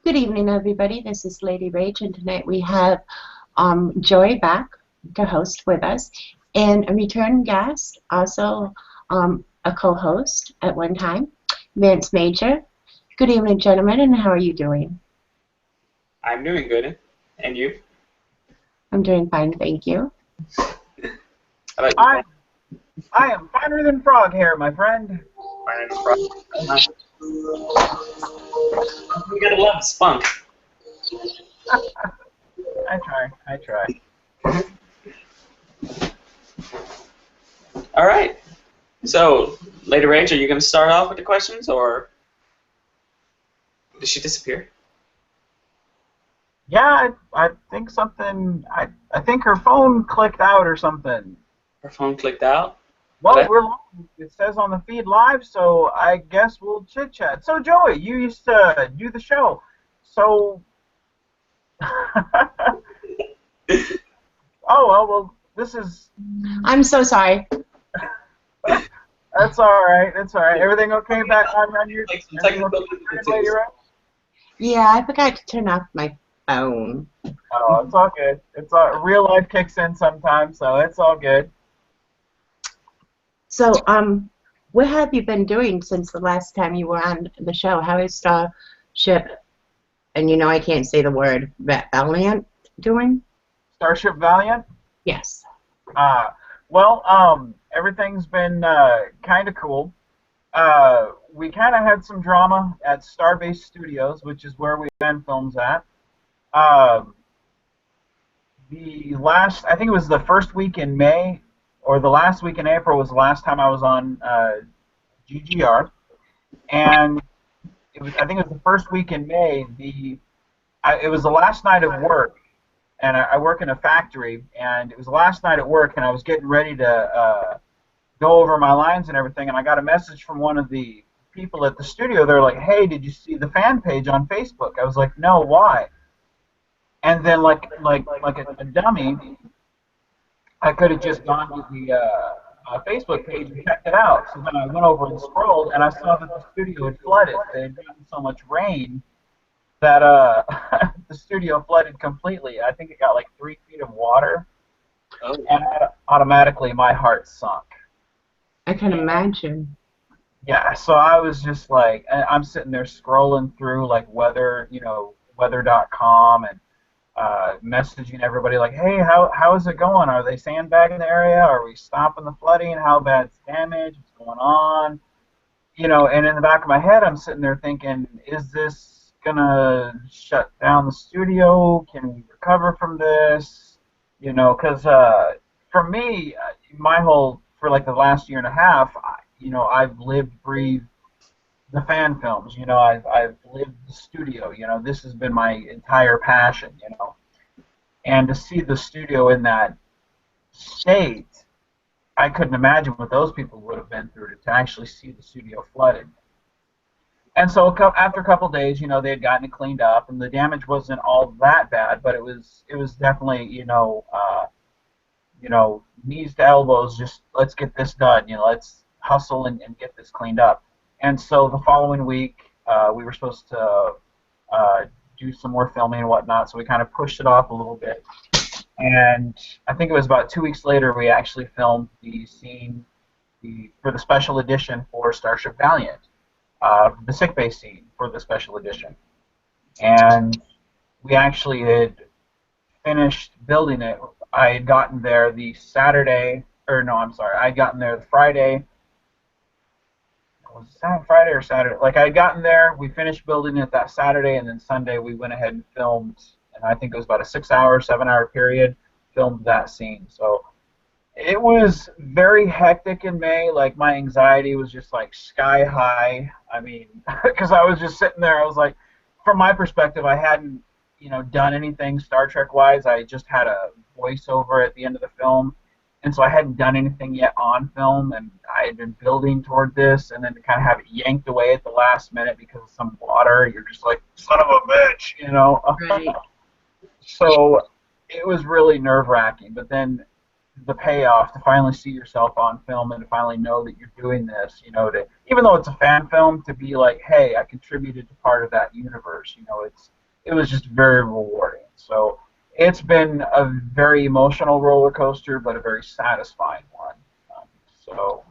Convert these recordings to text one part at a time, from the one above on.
Good evening, everybody. This is Lady Rage, and tonight we have Joy back to host with us, and a return guest, also a co-host at one time, Vance Major. Good evening, gentlemen, and how are you doing? I'm doing good. And you? I'm doing fine, thank you. How about you? I am finer than frog hair, my friend. Finer than frog. You gotta love spunk. I try. All right. So, Lady Rage, are you gonna start off with the questions, or did she disappear? Yeah, I think something. I think her phone clicked out or something. Her phone clicked out. Well, Okay. we're live. It says on the feed live, so I guess we'll chit chat. So, Joey, you used to do the show, so. Oh well, this is. I'm so sorry. That's all right. That's all right. Everything okay back on your? Like some technical difficulties. Yeah, I forgot to turn off my phone. Oh, it's all good. It's all real life kicks in sometimes, so it's all good. So, what have you been doing since the last time you were on the show? How is Star Ship, and you know I can't say the word, Valiant doing? Star Ship Valiant? Yes. Well, everything's been kind of cool. We kind of had some drama at Starbase Studios, which is where we fan films at. I think it was the first week in May, or the last week in April was the last time I was on GGR, and I think it was the first week in May. It was the last night of work, and I work in a factory, and it was the last night at work, and I was getting ready to go over my lines and everything, and I got a message from one of the people at the studio. They're like, "Hey, did you see the fan page on Facebook?" I was like, "No, why?" And then, like a dummy, I could have just gone to the Facebook page and checked it out. So then I went over and scrolled, and I saw that the studio had flooded. They had gotten so much rain that the studio flooded completely. I think it got like 3 feet of water, Oh. and automatically my heart sunk. I can imagine. Yeah, so I was just like, I'm sitting there scrolling through like weather.com and messaging everybody like, hey, how is it going? Are they sandbagging the area? Are we stopping the flooding? How bad's damage? What's going on? You know, and in the back of my head, I'm sitting there thinking, is this gonna shut down the studio? Can we recover from this? You know, because for me, for like the last year and a half, I've lived, breathed the fan films. You know, I've lived the studio. You know, this has been my entire passion. You know, and to see the studio in that state, I couldn't imagine what those people would have been through to actually see the studio flooded. And so after a couple of days, you know, they had gotten it cleaned up, and the damage wasn't all that bad, but it was definitely, knees to elbows, just let's get this done. You know, let's hustle and get this cleaned up. And so the following week, we were supposed to do some more filming and whatnot, so we kind of pushed it off a little bit. And I think it was about 2 weeks later we actually filmed the scene for the special edition for Star Ship Valiant, the sickbay scene for the special edition. And we actually had finished building it. I had gotten there the Saturday, or no, I'm sorry, I had gotten there the Friday. Was it Friday or Saturday? Like, I had gotten there, we finished building it that Saturday, and then Sunday we went ahead and filmed, and I think it was about a 6-hour, 7-hour period, filmed that scene. So it was very hectic in May. Like, my anxiety was just like sky high. I mean, because I was just sitting there, I was like, from my perspective, I hadn't, done anything Star Trek wise. I just had a voiceover at the end of the film. And so I hadn't done anything yet on film, and I had been building toward this, and then to kind of have it yanked away at the last minute because of some water, you're just like, son of a bitch, Right. So it was really nerve-wracking. But then the payoff to finally see yourself on film and to finally know that you're doing this, to even though it's a fan film, to be like, hey, I contributed to part of that universe. It was just very rewarding. So it's been a very emotional roller coaster, but a very satisfying one. So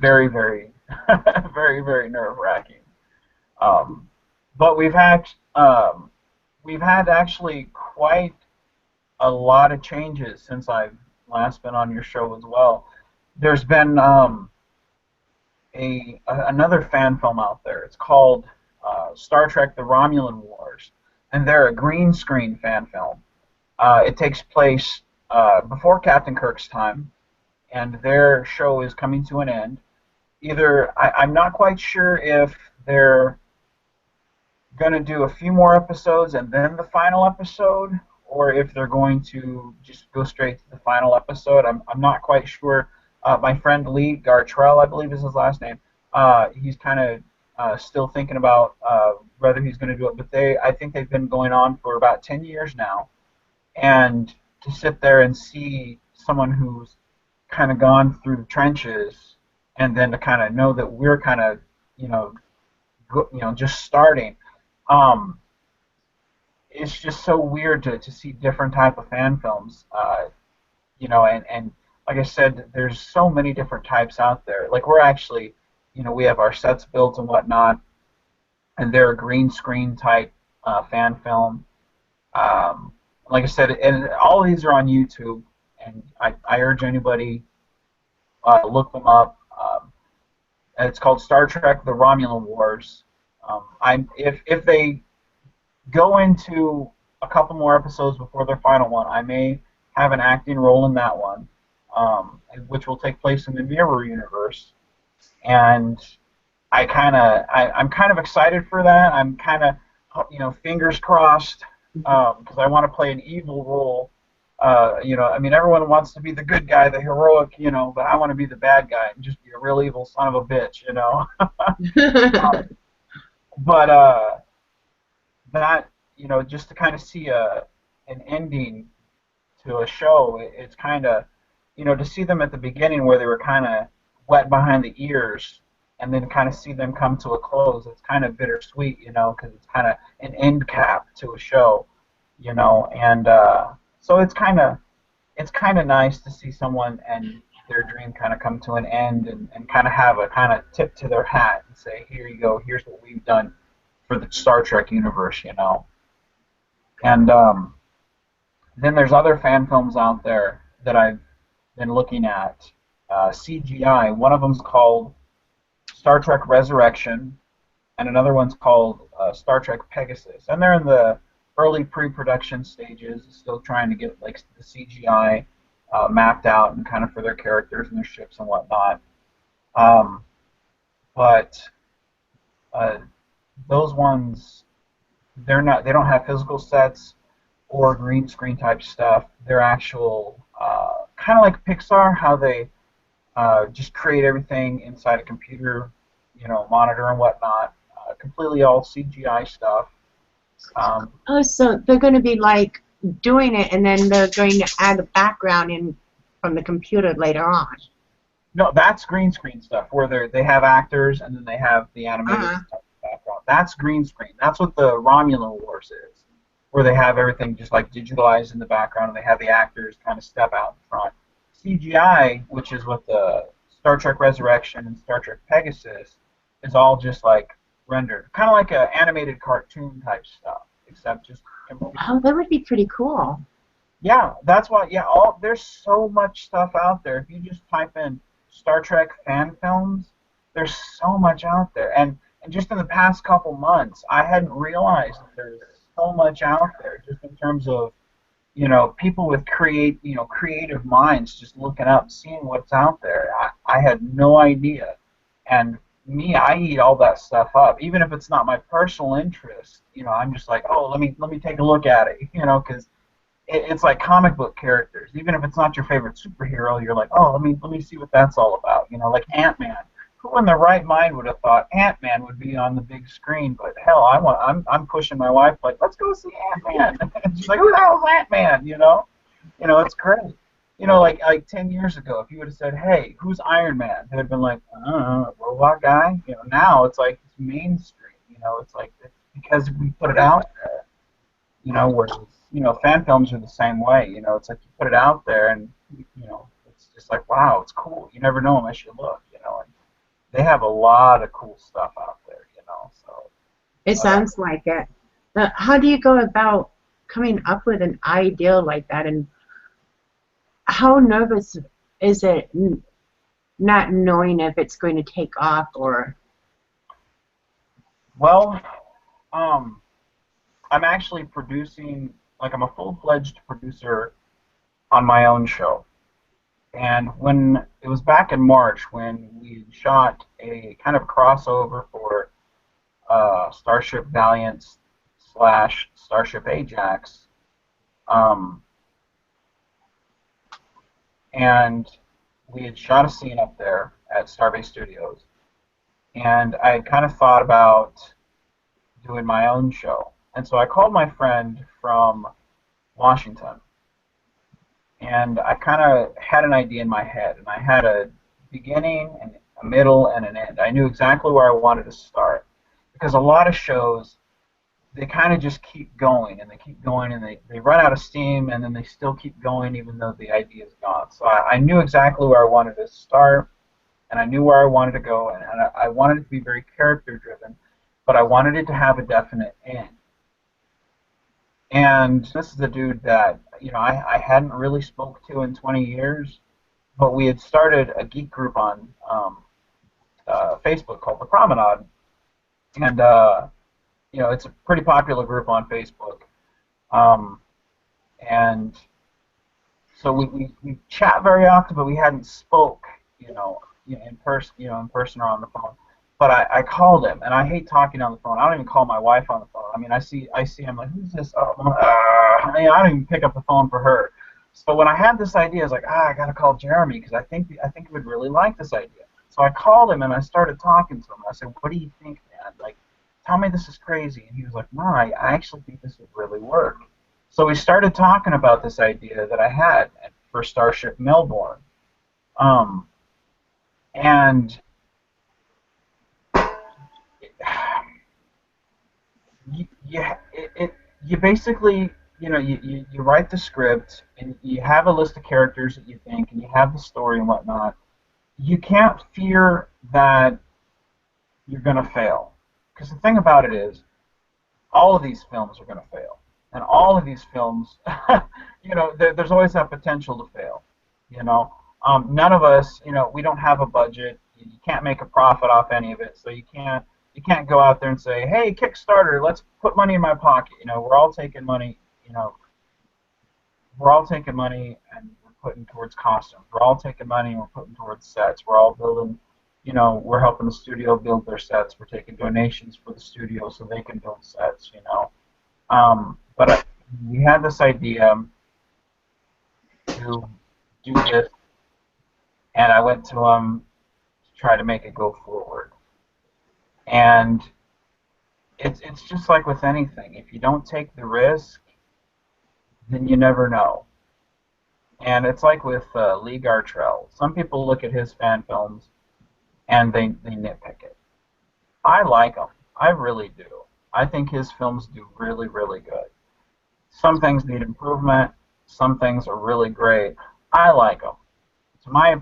very, very, very, very nerve wracking. Um, but we've had actually quite a lot of changes since I've last been on your show as well. There's been another fan film out there. It's called Star Trek: The Romulan Wars, and they're a green screen fan film. It takes place before Captain Kirk's time, and their show is coming to an end. I'm not quite sure if they're going to do a few more episodes and then the final episode, or if they're going to just go straight to the final episode. I'm not quite sure. My friend Lee Gartrell, I believe is his last name, he's kind of still thinking about whether he's going to do it. But I think they've been going on for about 10 years now. And to sit there and see someone who's kind of gone through the trenches, and then to kind of know that we're kind of, just starting. It's just so weird to see different type of fan films, and like I said, there's so many different types out there. Like we're actually, we have our sets built and whatnot, and they're a green screen type fan film. Like I said, and all of these are on YouTube, and I urge anybody look them up. It's called Star Trek: The Romulan Wars. If they go into a couple more episodes before their final one, I may have an acting role in that one, which will take place in the Mirror universe. And I'm kind of excited for that. I'm kind of, fingers crossed, because I want to play an evil role. Everyone wants to be the good guy, the heroic, but I want to be the bad guy and just be a real evil son of a bitch, But that, just to kind of see an ending to a show, it's kind of, to see them at the beginning where they were kind of wet behind the ears, and then kind of see them come to a close. It's kind of bittersweet, because it's kind of an end cap to a show, and so it's kind of nice to see someone and their dream kind of come to an end, and kind of have a kind of tip to their hat and say, here you go, here's what we've done for the Star Trek universe, And then there's other fan films out there that I've been looking at, CGI. One of them's called Star Trek Resurrection, and another one's called Star Trek Pegasus. And they're in the early pre-production stages, still trying to get like the CGI mapped out and kind of for their characters and their ships and whatnot. But those ones, they don't have physical sets or green screen type stuff. They're actual, kind of like Pixar, how they just create everything inside a computer, monitor and whatnot. Completely all CGI stuff. So they're going to be like doing it, and then they're going to add a background in from the computer later on. No, that's green screen stuff where they have actors and then they have the animated stuff in the background. That's green screen. That's what the Romulan Wars is, where they have everything just like digitalized in the background and they have the actors kind of step out in front. CGI, which is what the Star Trek Resurrection and Star Trek Pegasus is, all just like rendered, kind of like an animated cartoon type stuff, except just. Oh, that would be pretty cool. Yeah, that's why. Yeah, there's so much stuff out there. If you just type in Star Trek fan films, there's so much out there. And just in the past couple months, I hadn't realized that there's so much out there, just in terms of, people with creative minds just looking up, seeing what's out there. I had no idea. And me, I eat all that stuff up, even if it's not my personal interest. I'm just like, oh, let me take a look at it, because it's like comic book characters. Even if it's not your favorite superhero, you're like, oh, let me see what that's all about. Like Ant-Man. Who in their right mind would have thought Ant-Man would be on the big screen? But hell, I'm pushing my wife like, let's go see Ant-Man. And she's like, who the hell is Ant-Man? It's great. You know, like 10 years ago, if you would have said, "Hey, who's Iron Man?" They'd have been like, "I don't know, a robot guy." You know, now it's like it's mainstream. You know, it's like it's because we put it out there. You know, whereas fan films are the same way. You know, it's like you put it out there, and it's just like, wow, it's cool. You never know unless you look. You know, and they have a lot of cool stuff out there. You know, so. It sounds like it. How do you go about coming up with an idea like that, and how nervous is it not knowing if it's going to take off or? Well, um, I'm actually producing, like I'm a full-fledged producer on my own show. And when it was back in March when we shot a kind of crossover for Starship Valiant slash Starship Ajax, um, and we had shot a scene up there at Starbase Studios, and I had kind of thought about doing my own show. And so I called my friend from Washington, and I kind of had an idea in my head, and I had a beginning and a middle and an end. I knew exactly where I wanted to start because a lot of shows they kind of just keep going and they keep going and they run out of steam and then they still keep going even though the idea is gone. So I knew exactly where I wanted to start and I knew where I wanted to go and I wanted it to be very character driven, but I wanted it to have a definite end. And this is a dude that I hadn't really spoke to in 20 years, but we had started a geek group on Facebook called The Promenade, and it's a pretty popular group on Facebook, um, and so we chat very often, but we hadn't spoke, in person or on the phone. But I called him, and I hate talking on the phone. I don't even call my wife on the phone. I mean, I see him like, who's this? Oh, I don't even pick up the phone for her. So when I had this idea, I was like, I gotta call Jeremy because I think he would really like this idea. So I called him and I started talking to him. I said, what do you think, man? Like, tell me this is crazy. And he was like, no, I actually think this would really work. So we started talking about this idea that I had for Starship Melbourne, um, and you basically you write the script and you have a list of characters that you think and you have the story and whatnot. You can't fear that you're going to fail because the thing about it is all of these films are going to fail and all of these films there's always that potential to fail. None of us, we don't have a budget. You can't make a profit off any of it, so you can't go out there and say, hey, Kickstarter, let's put money in my pocket. We're all taking money, we're all taking money and we're putting towards costumes. We're all taking money and we're putting towards sets. We're all building, we're helping the studio build their sets. We're taking donations for the studio so they can build sets, But we had this idea to do this, and I went to him to try to make it go forward. And it's just like with anything. If you don't take the risk, then you never know. And it's like with Lee Gartrell. Some people look at his fan films and they nitpick it. I like them. I really do. I think his films do really, really good. Some things need improvement. Some things are really great. I like them. It's my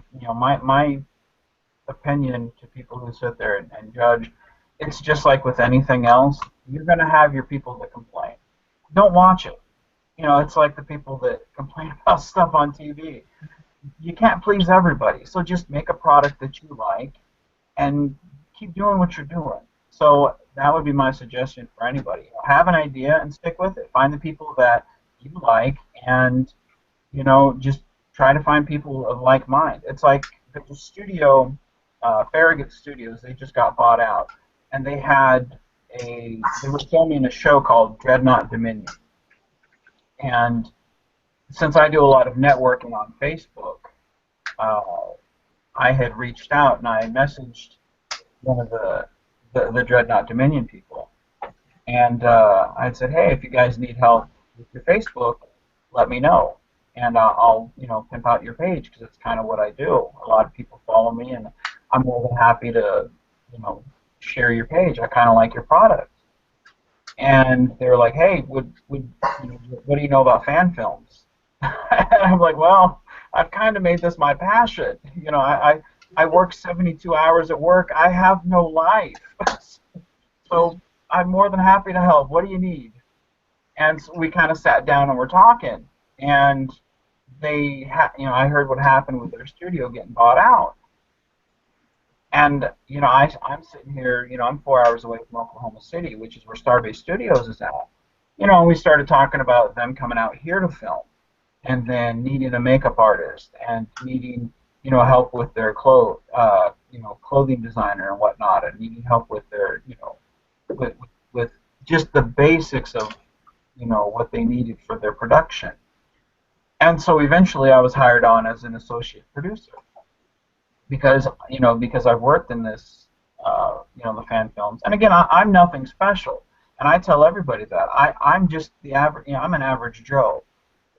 opinion to people who sit there and judge. It's just like with anything else. You're going to have your people that complain. Don't watch it. It's like the people that complain about stuff on TV. You can't please everybody, so just make a product that you like and keep doing what you're doing. So that would be my suggestion for anybody. Have an idea and stick with it. Find the people that you like and, just try to find people of like mind. It's like the studio, Farragut Studios, they just got bought out. And they were filming a show called Dreadnought Dominion. And since I do a lot of networking on Facebook, I had reached out and I messaged one of the Dreadnought Dominion people. And I said, hey, if you guys need help with your Facebook, let me know. and I'll pimp out your page because it's kind of what I do. A lot of people follow me, and I'm more than happy to you know share your page. I kind of like your product. And they were like, hey, what do you know about fan films? And I'm like, well, I've kind of made this my passion. I work 72 hours at work. I have no life. So I'm more than happy to help. What do you need? And so we kind of sat down and we're talking. And I heard what happened with their studio getting bought out. And I'm sitting here, I'm 4 hours away from Oklahoma City, which is where Starbase Studios is at. And we started talking about them coming out here to film, and then needing a makeup artist, and needing, help with their clothing designer and whatnot, and needing help with their, with just the basics of, what they needed for their production. And so eventually I was hired on as an associate producer because I've worked in this, the fan films. And again, I'm nothing special, and I tell everybody that I'm just the average. I'm an average Joe.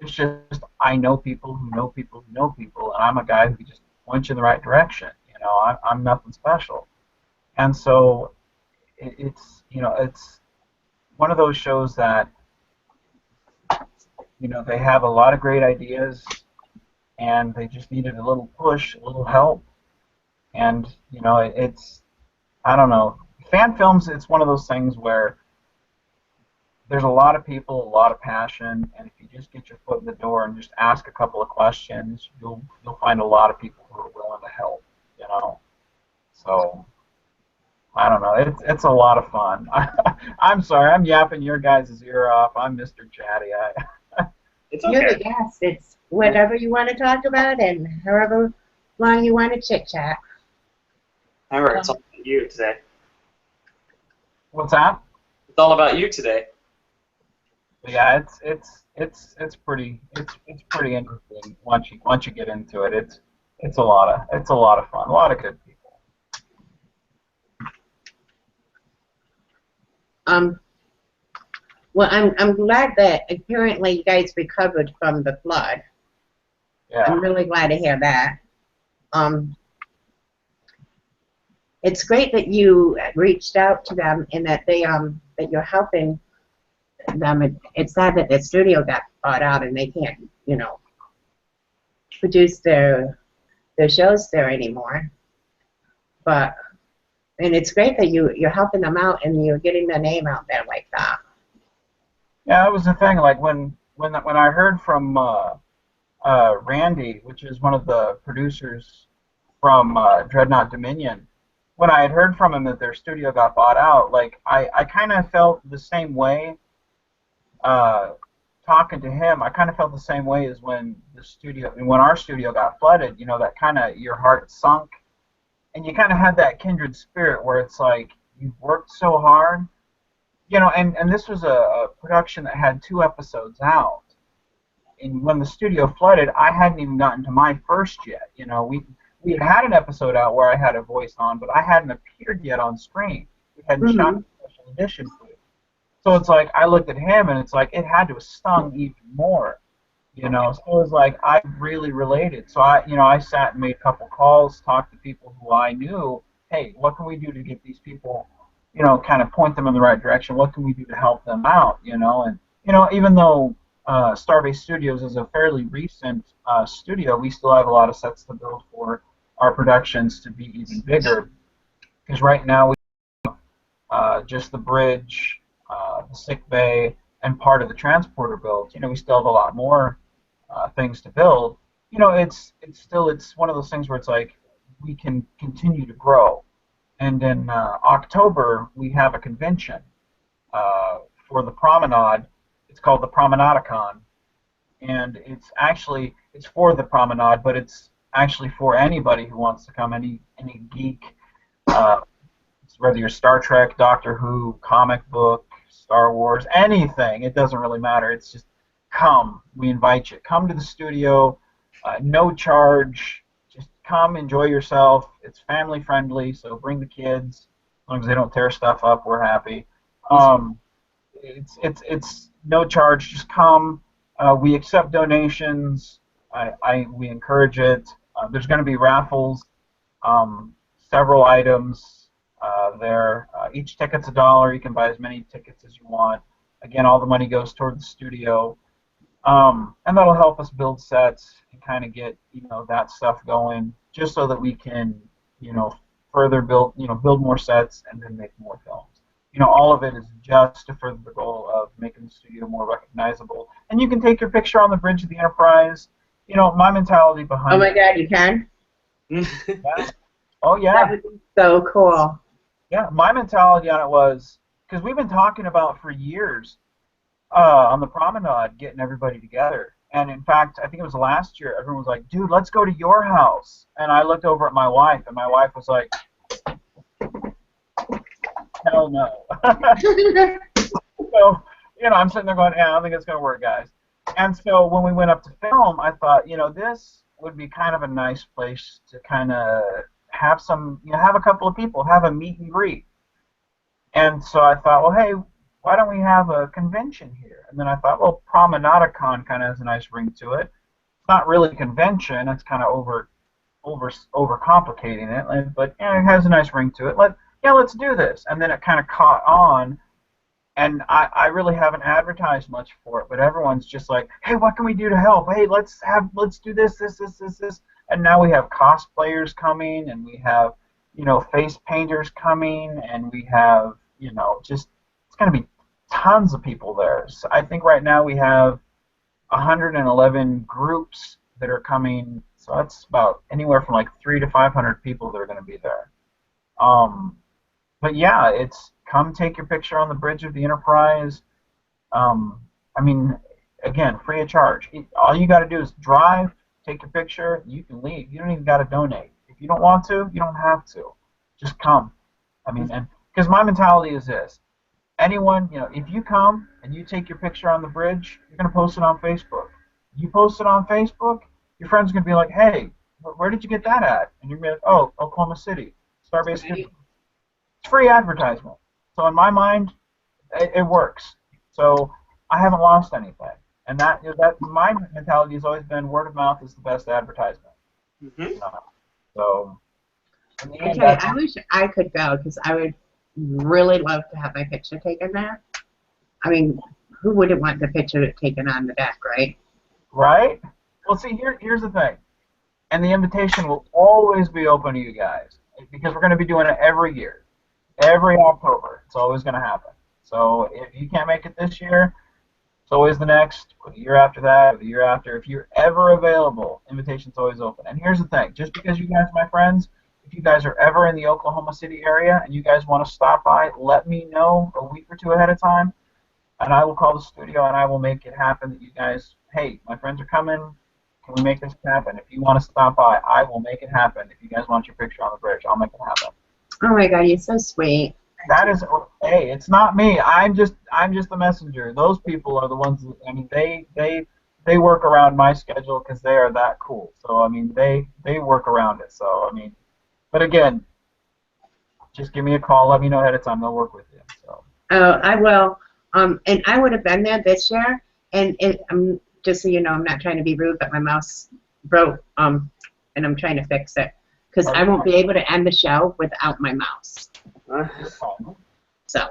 It's just I know people who know people who know people, and I'm a guy who just points you in the right direction. I'm nothing special, and so it's one of those shows that they have a lot of great ideas, and they just needed a little push, a little help. And it's I don't know. Fan films, it's one of those things where there's a lot of people, a lot of passion, and if you just get your foot in the door and just ask a couple of questions, you'll find a lot of people who are willing to help. So I don't know. It's a lot of fun. I'm sorry, I'm yapping your guys' ear off. I'm Mr. Chatty. It's You're okay. the guest. It's whatever you want to talk about and however long you want to chit chat. Remember, it's all about you today. What's that? It's all about you today. Yeah, it's pretty interesting once you get into it. It's a lot of fun, a lot of good people. Well, I'm glad that apparently you guys recovered from the flood. Yeah. I'm really glad to hear that. It's great that you reached out to them and that that you're helping them. It's sad that the studio got bought out and they can't, produce their shows there anymore. And it's great that you're helping them out and you're getting their name out there like that. Yeah, that was the thing. Like when I heard from Randy, which is one of the producers from Dreadnought Dominion, when I had heard from him that their studio got bought out, like I kind of felt the same way. Talking to him, I kind of felt the same way as when our studio got flooded. That kind of your heart sunk, and you kind of had that kindred spirit where it's like you've worked so hard, and this was a production that had 2 episodes out. And when the studio flooded, I hadn't even gotten to my first yet. We had an episode out where I had a voice on, but I hadn't appeared yet on screen. We hadn't shot a special edition footage. So it's like I looked at him, and it's like it had to have stung even more. So it was like I really related. So I sat and made a couple calls, talked to people who I knew. Hey, what can we do to get these people, kind of point them in the right direction? What can we do to help them out? And even though Starbase Studios is a fairly recent studio, we still have a lot of sets to build for our productions to be even bigger. Because right now we have just the bridge, the sick bay, and part of the transporter builds. We still have a lot more things to build. It's one of those things where it's like we can continue to grow. And in October we have a convention for the Promenade. It's called the Promenadicon, and it's for the Promenade, but it's actually for anybody who wants to come, any geek, whether you're Star Trek, Doctor Who, comic book, Star Wars, anything. It doesn't really matter. It's just come. We invite you. Come to the studio, no charge. Just come, enjoy yourself. It's family friendly, so bring the kids. As long as they don't tear stuff up, we're happy. It's no charge. Just come, We accept donations. We encourage it. There's going to be raffles, several items there. Each ticket's $1. You can buy as many tickets as you want. Again, all the money goes toward the studio, and that'll help us build sets and kind of get that stuff going, just so that we can further build more sets and then make more films. All of it is just to further the goal of making the studio more recognizable. And you can take your picture on the bridge of the Enterprise. My mentality behind Oh my God, you can? Yeah. Oh That yeah. would be so cool. Yeah. My mentality on it was, because we've been talking about for years on the promenade getting everybody together. And in fact, I think it was last year, everyone was like, dude, let's go to your house. And I looked over at my wife, and my wife was like, hell no. So, I'm sitting there going, yeah, I don't think it's going to work, guys. And so when we went up to film, I thought, this would be kind of a nice place to kind of have have a couple of people, have a meet and greet. And so I thought, well, hey, why don't we have a convention here? And then I thought, well, Promenadicon kind of has a nice ring to it. It's not really a convention. It's kind of overcomplicating it, but it has a nice ring to it. Let's do this. And then it kind of caught on, and I really haven't advertised much for it, but everyone's just like, hey, what can we do to help? Hey, let's do this. And now we have cosplayers coming, and we have, face painters coming, and we have, just, it's going to be tons of people there. So I think right now we have 111 groups that are coming, so that's about anywhere from like 300 to 500 people that are going to be there. But yeah, it's come take your picture on the bridge of the Enterprise. Again, free of charge. All you got to do is drive, take your picture, you can leave. You don't even got to donate. If you don't want to, you don't have to. Just come. And because my mentality is this: anyone, if you come and you take your picture on the bridge, you're going to post it on Facebook. You post it on Facebook, your friends are going to be like, hey, where did you get that at? And you're going to be like, oh, Oklahoma City, Starbase. It's free advertisement. So in my mind, it works. So I haven't lost anything. And that my mentality has always been word of mouth is the best advertisement. Mm-hmm. So in the end, Okay, I wish I could go because I would really love to have my picture taken there. I mean, who wouldn't want the picture taken on the deck, right? Right? Well, see, here's the thing. And the invitation will always be open to you guys because we're going to be doing it every year. Every October. It's always going to happen. So if you can't make it this year, it's always the next, or the year after that, or the year after. If you're ever available, invitation's always open. And here's the thing. Just because you guys are my friends, if you guys are ever in the Oklahoma City area and you guys want to stop by, let me know a week or two ahead of time, and I will call the studio and I will make it happen that you guys, hey, my friends are coming. Can we make this happen? If you want to stop by, I will make it happen. If you guys want your picture on the bridge, I'll make it happen. Oh my God, you're so sweet. That is, hey, it's not me. I'm just the messenger. Those people are the ones that, they work around my schedule because they are that cool. So they work around it. So but again, just give me a call. Let me know ahead of time. They'll work with you. So. Oh, I will. And I would have been there this year. And just so you know, I'm not trying to be rude, but my mouse broke. And I'm trying to fix it because I won't be able to end the show without my mouse. So,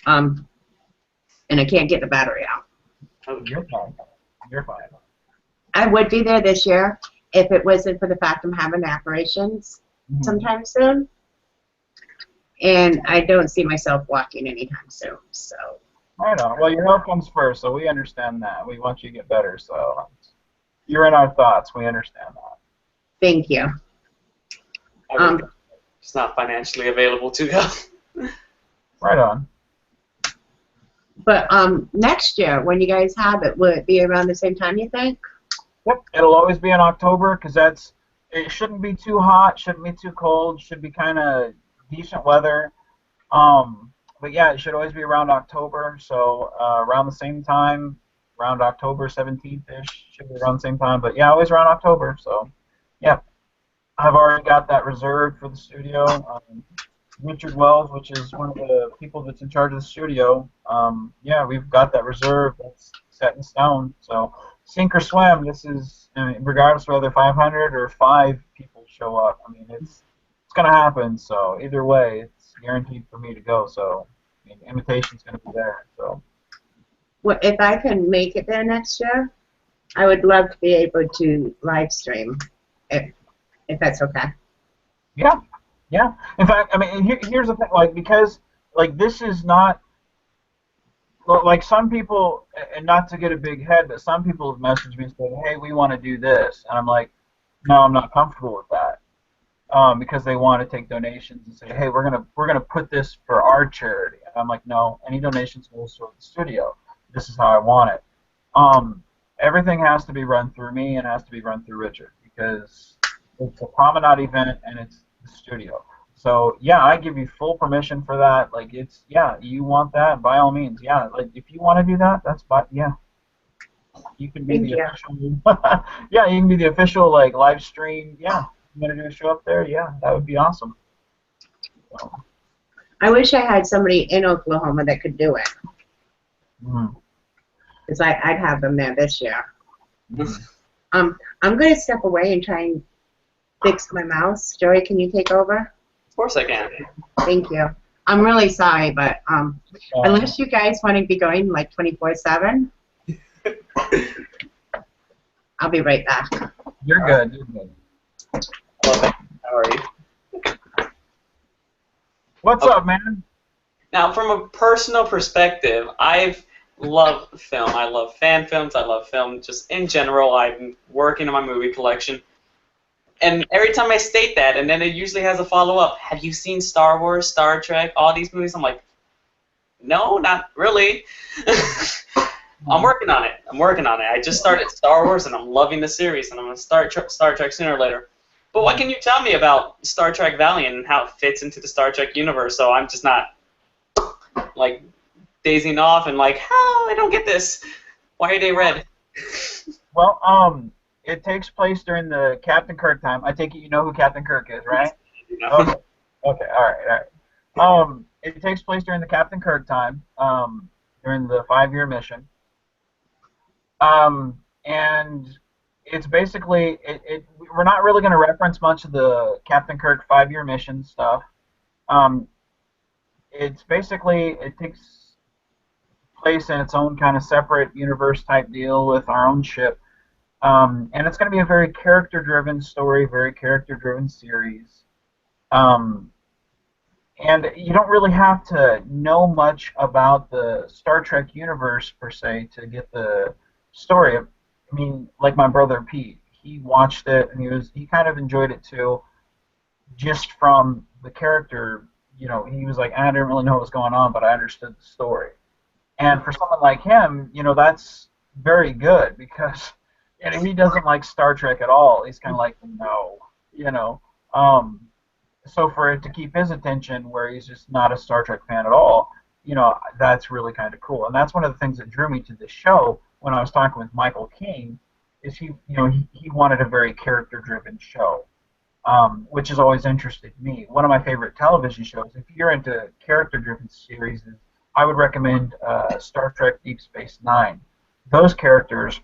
and I can't get the battery out. Oh, you're fine. You're fine. I would be there this year if it wasn't for the fact I'm having operations sometime soon. And I don't see myself walking anytime soon. So. I know. Well, your health comes first, so we understand that. We want you to get better, so you're in our thoughts. We understand that. Thank you. It's not financially available to go. Right on. But next year, when you guys have it, will it be around the same time, you think? Yep. It'll always be in October because it shouldn't be too hot, shouldn't be too cold, should be kind of decent weather. But yeah, it should always be around October. So around the same time, around October 17th-ish, should be around the same time. But yeah, always around October. So yeah, I've already got that reserved for the studio. Richard Wells, which is one of the people that's in charge of the studio, yeah, we've got that reserve that's set in stone. So sink or swim. This is, I mean, regardless of whether 500 or 5 people show up. I mean, it's gonna happen. So either way, it's guaranteed for me to go. So I mean, the invitation's gonna be there. So Well, if I can make it there next year, I would love to be able to live stream, if if that's okay. yeah, yeah. In fact, I mean, here's the thing. Like because like this is not like some people, and not to get a big head, but some people have messaged me and said, "Hey, we want to do this," and I'm like, "No, I'm not comfortable with that," because they want to take donations and say, "Hey, we're gonna put this for our charity," and I'm like, "No, any donations goes to the studio. This is how I want it." Um, Everything has to be run through me and has to be run through Richard because it's a promenade event and it's the studio. So yeah, I give you full permission for that. Like it's yeah, you want that by all means. Yeah, like if you want to do that, that's fine. Yeah, you can be Thank the you. official. Yeah, you can be the official like live stream. Yeah, you gonna do a show up there? Yeah, that would be awesome. So, I wish I had somebody in Oklahoma that could do it, mm, because I'd have them there this year. mm. I'm going to step away and try and fix my mouse. Joey, can you take over? Of course I can. Thank you. I'm really sorry, but Uh, unless you guys want to be going like 24/7, I'll be right back. you're good. You're good. Love it. How are you? What's Okay. up, man? Now, from a personal perspective, I've loved film. I love fan films. I love film just in general. I'm working on my movie collection. And every time I state that, and then it usually has a follow-up, have you seen Star Wars, Star Trek, all these movies? I'm like, no, not really. I'm working on it. I'm working on it. I just started Star Wars, and I'm loving the series, and I'm going to start Star Trek sooner or later. But what can you tell me about Star Trek Valiant and how it fits into the Star Trek universe so I'm just not, like, dazing off and like, oh, I don't get this. Why are they red? Well, it takes place during the Captain Kirk time. I take it you know who Captain Kirk is, right? You know? Okay. Okay. All right. All right. It takes place during the Captain Kirk time, during the 5-year mission. And it's basically we're not really going to reference much of the Captain Kirk 5-year mission stuff. Um, it's basically it takes place in its own kind of separate universe type deal with our own ship. And it's going to be a very character-driven story, very character-driven series. Um, and you don't really have to know much about the Star Trek universe per se to get the story. I mean, like my brother Pete, he watched it and he kind of enjoyed it too, just from the character. You know, he was like, I didn't really know what was going on, but I understood the story. And for someone like him, you know, that's very good because he doesn't like Star Trek at all. He's kind of like, no, you know. Um, so for it to keep his attention where he's just not a Star Trek fan at all, you know, that's really kind of cool. And that's one of the things that drew me to this show when I was talking with Michael King, is he wanted a very character-driven show, which has always interested me. One of my favorite television shows, if you're into character-driven series, I would recommend Star Trek Deep Space Nine. Those characters,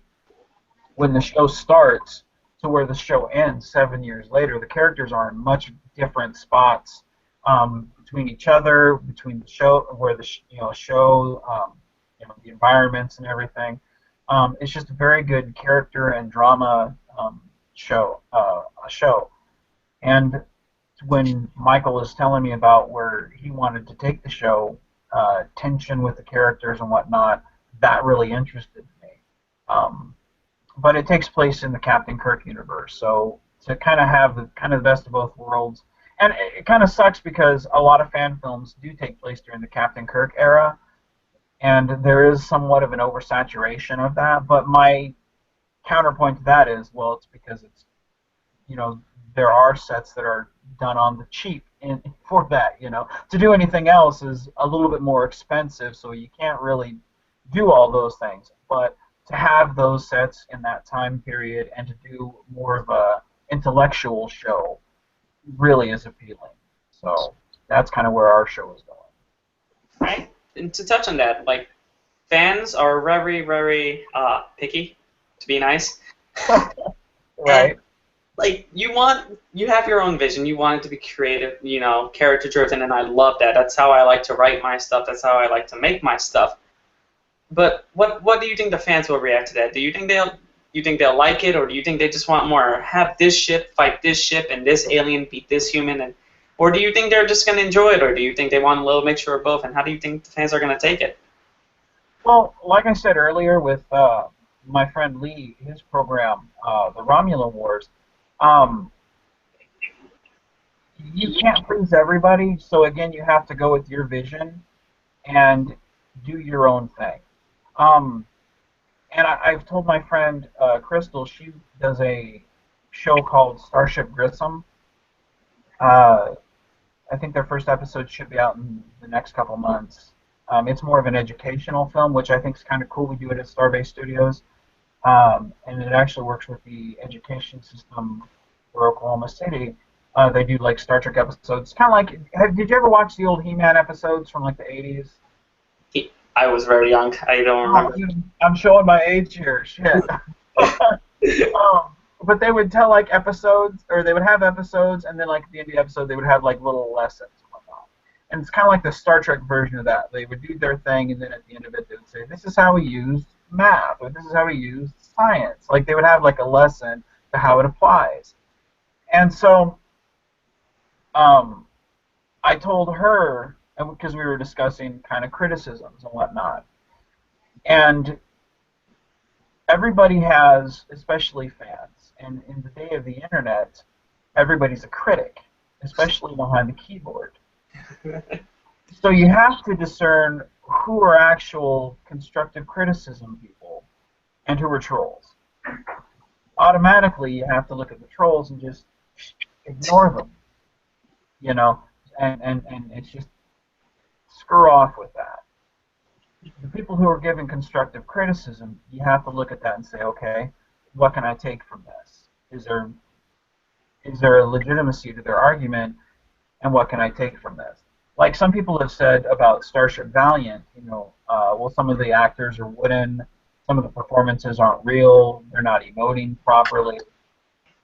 when the show starts to where the show ends 7 years later, the characters are in much different spots between each other, between the show, where the show, the environments and everything. It's just a very good character and drama show. And when Michael was telling me about where he wanted to take the show, tension with the characters and whatnot, that really interested me. But it takes place in the Captain Kirk universe, so to kind of have the best of both worlds, and it kind of sucks because a lot of fan films do take place during the Captain Kirk era, and there is somewhat of an oversaturation of that. But my counterpoint to that is, well, it's because it's there are sets that are done on the cheap for that. To do anything else is a little bit more expensive, so you can't really do all those things. But to have those sets in that time period and to do more of a intellectual show really is appealing. So that's kind of where our show is going. Right? And to touch on that, like, fans are very, very picky, to be nice. And Right. like you have your own vision. You want it to be creative, character driven, and I love that. That's how I like to write my stuff. That's how I like to make my stuff. But what do you think the fans will react to that? Do you think they'll like it, or do you think they just want more? Have this ship fight this ship, and this alien beat this human, or do you think they're just gonna enjoy it, or do you think they want a little mixture of both? And how do you think the fans are gonna take it? Well, like I said earlier with my friend Lee, his program, the Romulan Wars, um, you can't please everybody. So again, you have to go with your vision and do your own thing. Um, and I've told my friend Crystal, she does a show called Starship Grissom. Uh, I think their first episode should be out in the next couple months. It's more of an educational film, which I think is kind of cool. We do it at Starbase Studios, and it actually works with the education system for Oklahoma City. They do like Star Trek episodes, kind of like. Did you ever watch the old He-Man episodes from like the '80s? I was very young. I don't Oh, remember. dude, I'm showing my age here. Shit. But they would tell like episodes, or they would have episodes, and then like at the end of the episode, they would have like little lessons and whatnot. And it's kind of like the Star Trek version of that. They would do their thing, and then at the end of it, they would say, "This is how we use math," or "This is how we use science." Like they would have like a lesson to how it applies. And so, um, I told her, and because we were discussing kind of criticisms and whatnot, and everybody has, especially fans, and in the day of the internet, everybody's a critic, especially behind the keyboard. So you have to discern who are actual constructive criticism people and who are trolls. Automatically, you have to look at the trolls and just ignore them, you know, and it's just screw off with that. The people who are giving constructive criticism, you have to look at that and say, okay, what can I take from this? Is there a legitimacy to their argument, and what can I take from this? Like some people have said about Starship Valiant, well, some of the actors are wooden, some of the performances aren't real, they're not emoting properly.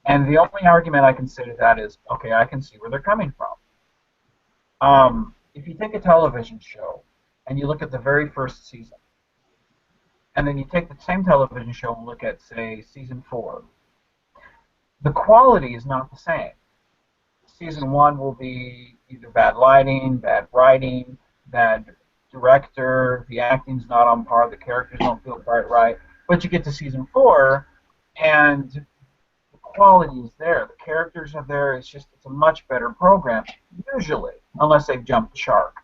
And the only argument I can say to that is, okay, I can see where they're coming from. If you take a television show and you look at the very first season, and then you take the same television show and look at, say, season 4, the quality is not the same. Season 1 will be either bad lighting, bad writing, bad director, the acting's not on par, the characters don't feel quite right. But you get to season 4, and the quality is there. The characters are there. It's a much better program, usually, unless they've jumped the shark.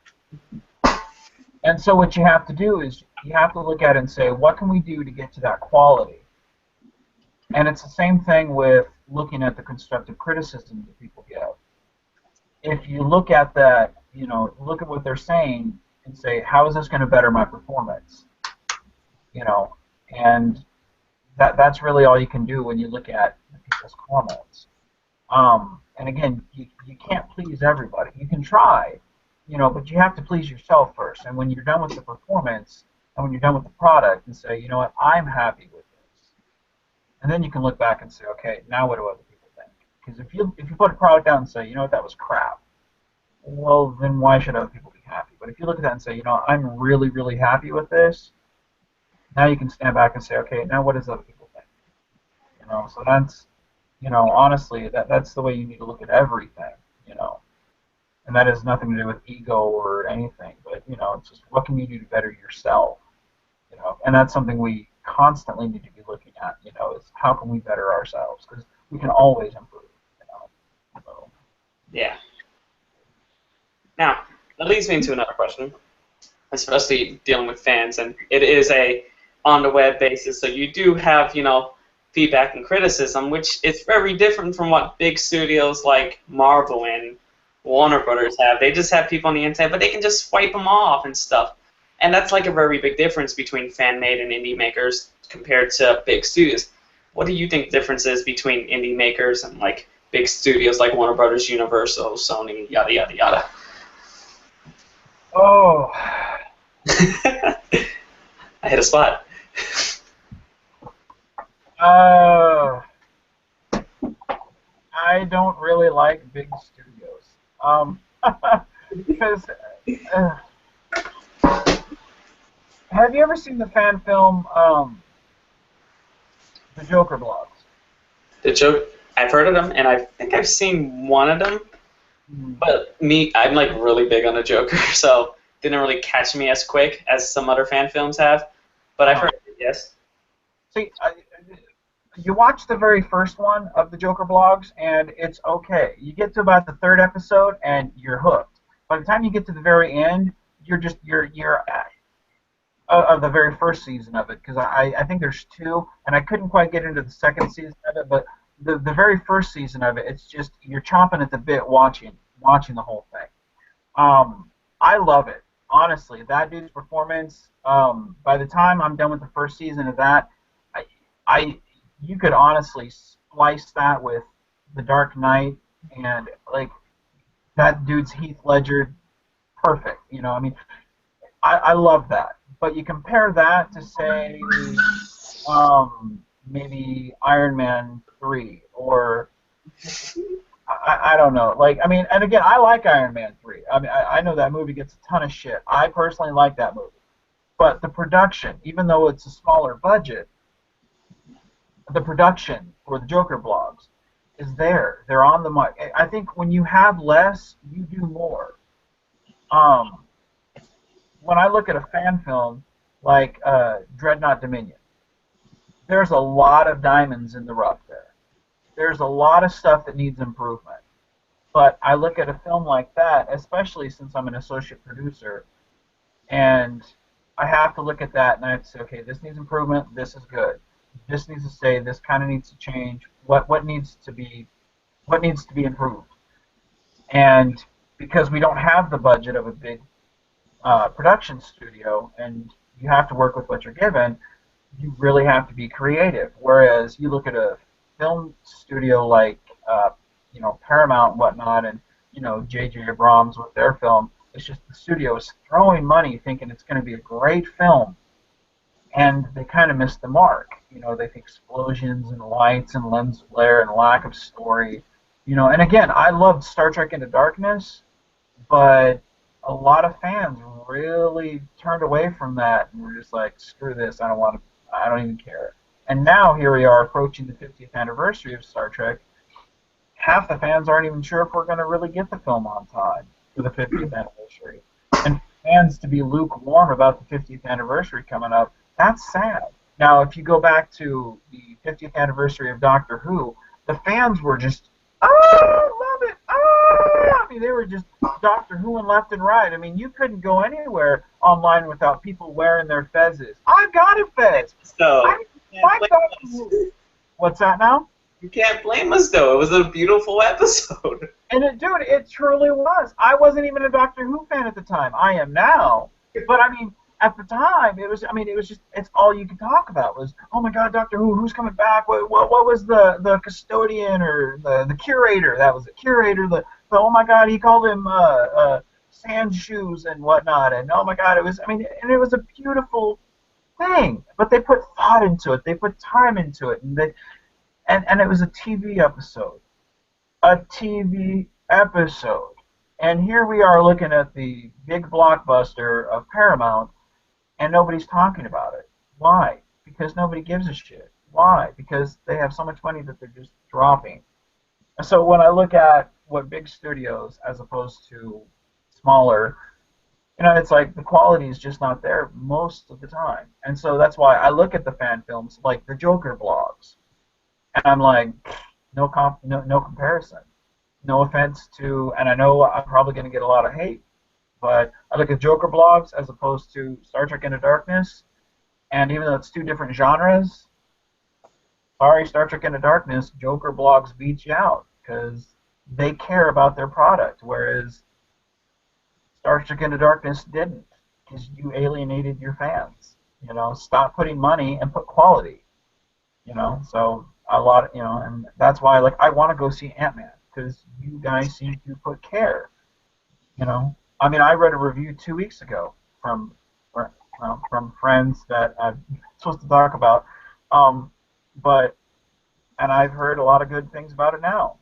And so what you have to do is you have to look at it and say, what can we do to get to that quality? And it's the same thing with looking at the constructive criticism that people give. If you look at that, look at what they're saying and say, how is this going to better my performance? And that's really all you can do when you look at people's comments. And again, you can't please everybody. You can try, but you have to please yourself first. And when you're done with the performance, and when you're done with the product, and say, you know what, I'm happy with this. And then you can look back and say, okay, now what do other people think? Because if you put a product out and say, you know what, that was crap, well, then why should other people be happy? But if you look at that and say, I'm really, really happy with this, now you can stand back and say, okay, now what does other people think? So that's, honestly, that's the way you need to look at everything, And that has nothing to do with ego or anything, but, it's just what can you do to better yourself? And that's something we constantly need to be looking at, is how can we better ourselves? Because we can always improve, So. Yeah. Now, that leads me into another question, especially dealing with fans, and it is a on-the-web basis, so you do have, feedback and criticism, which is very different from what big studios like Marvel and Warner Brothers have. They just have people on the internet, but they can just swipe them off and stuff. And that's like a very big difference between fan-made and indie makers compared to big studios. What do you think the difference is between indie makers and like big studios like Warner Brothers, Universal, Sony, yada, yada, yada? Oh, I hit a spot. uh, I don't really like big studios. Because uh, have you ever seen the fan film The Joker Blogs? The joke. I've heard of them, and I think I've seen one of them. Mm. But me, I'm like really big on the Joker, so didn't really catch me as quick as some other fan films have. But I've Uh-huh. heard it, yes. See, you watch the very first one of the Joker Blogs, and it's okay. You get to about the third episode, and you're hooked. By the time you get to the very end, you're of the very first season of it, because I think there's two, and I couldn't quite get into the second season of it, but the very first season of it, it's just you're chomping at the bit watching the whole thing. I love it. Honestly, that dude's performance. By the time I'm done with the first season of that, I, I you could honestly splice that with The Dark Knight, and like that dude's Heath Ledger, perfect. I mean, I love that. But you compare that to say, maybe Iron Man 3 or I don't know. Like, I mean, and again, I like Iron Man 3. I mean, I know that movie gets a ton of shit. I personally like that movie. But the production, even though it's a smaller budget, the production for the Joker blogs is there. They're on the mic. I think when you have less, you do more. Um, when I look at a fan film like Dreadnought Dominion, there's a lot of diamonds in the rough there. There's a lot of stuff that needs improvement. But I look at a film like that, especially since I'm an associate producer, and I have to look at that and I have to say, okay, this needs improvement. This is good. This needs to stay. This kind of needs to change. What needs to be improved? And because we don't have the budget of a big production studio, and you have to work with what you're given, you really have to be creative. Whereas you look at a film studio like Paramount and whatnot, and J.J. Abrams with their film. It's just the studio is throwing money, thinking it's going to be a great film, and they kind of miss the mark. They think explosions and lights and lens flare and lack of story. And again, I loved Star Trek Into Darkness, but a lot of fans really turned away from that and were just like, screw this, I don't even care. And now here we are approaching the 50th anniversary of Star Trek. Half the fans aren't even sure if we're going to really get the film on time for the 50th anniversary. And fans to be lukewarm about the 50th anniversary coming up, that's sad. Now, if you go back to the 50th anniversary of Doctor Who, the fans were just, oh, love it, oh! I mean, they were just Doctor Who and left and right. I mean, you couldn't go anywhere online without people wearing their fezzes. I've got a fez. So I like Doctor Who. What's that now? you can't blame us though. It was a beautiful episode. And it truly was. I wasn't even a Doctor Who fan at the time. I am now. But I mean, at the time, it was just, it's all you could talk about was, oh my God, Doctor Who, who's coming back? What was the custodian or the curator? That was the curator. Oh my God, he called him sand shoes and whatnot. And oh my God, and it was a beautiful thing. But they put thought into it. They put time into it. And it was a TV episode. A TV episode. And here we are looking at the big blockbuster of Paramount, and nobody's talking about it. Why? Because nobody gives a shit. Why? Because they have so much money that they're just dropping. And so when I look at what big studios, as opposed to smaller, it's like the quality is just not there most of the time. And so that's why I look at the fan films like the Joker blogs, and I'm like, no comparison. No offense to, and I know I'm probably going to get a lot of hate, but I look at Joker blogs as opposed to Star Trek Into Darkness, and even though it's two different genres, sorry, Star Trek Into Darkness, Joker blogs beat you out because they care about their product, whereas Star Trek Into Darkness didn't, because you alienated your fans. Stop putting money and put quality. So a lot, and that's why I want to go see Ant-Man because you guys seem to put care. I mean, I read a review 2 weeks ago from from friends that I'm supposed to talk about, um, but and I've heard a lot of good things about it now.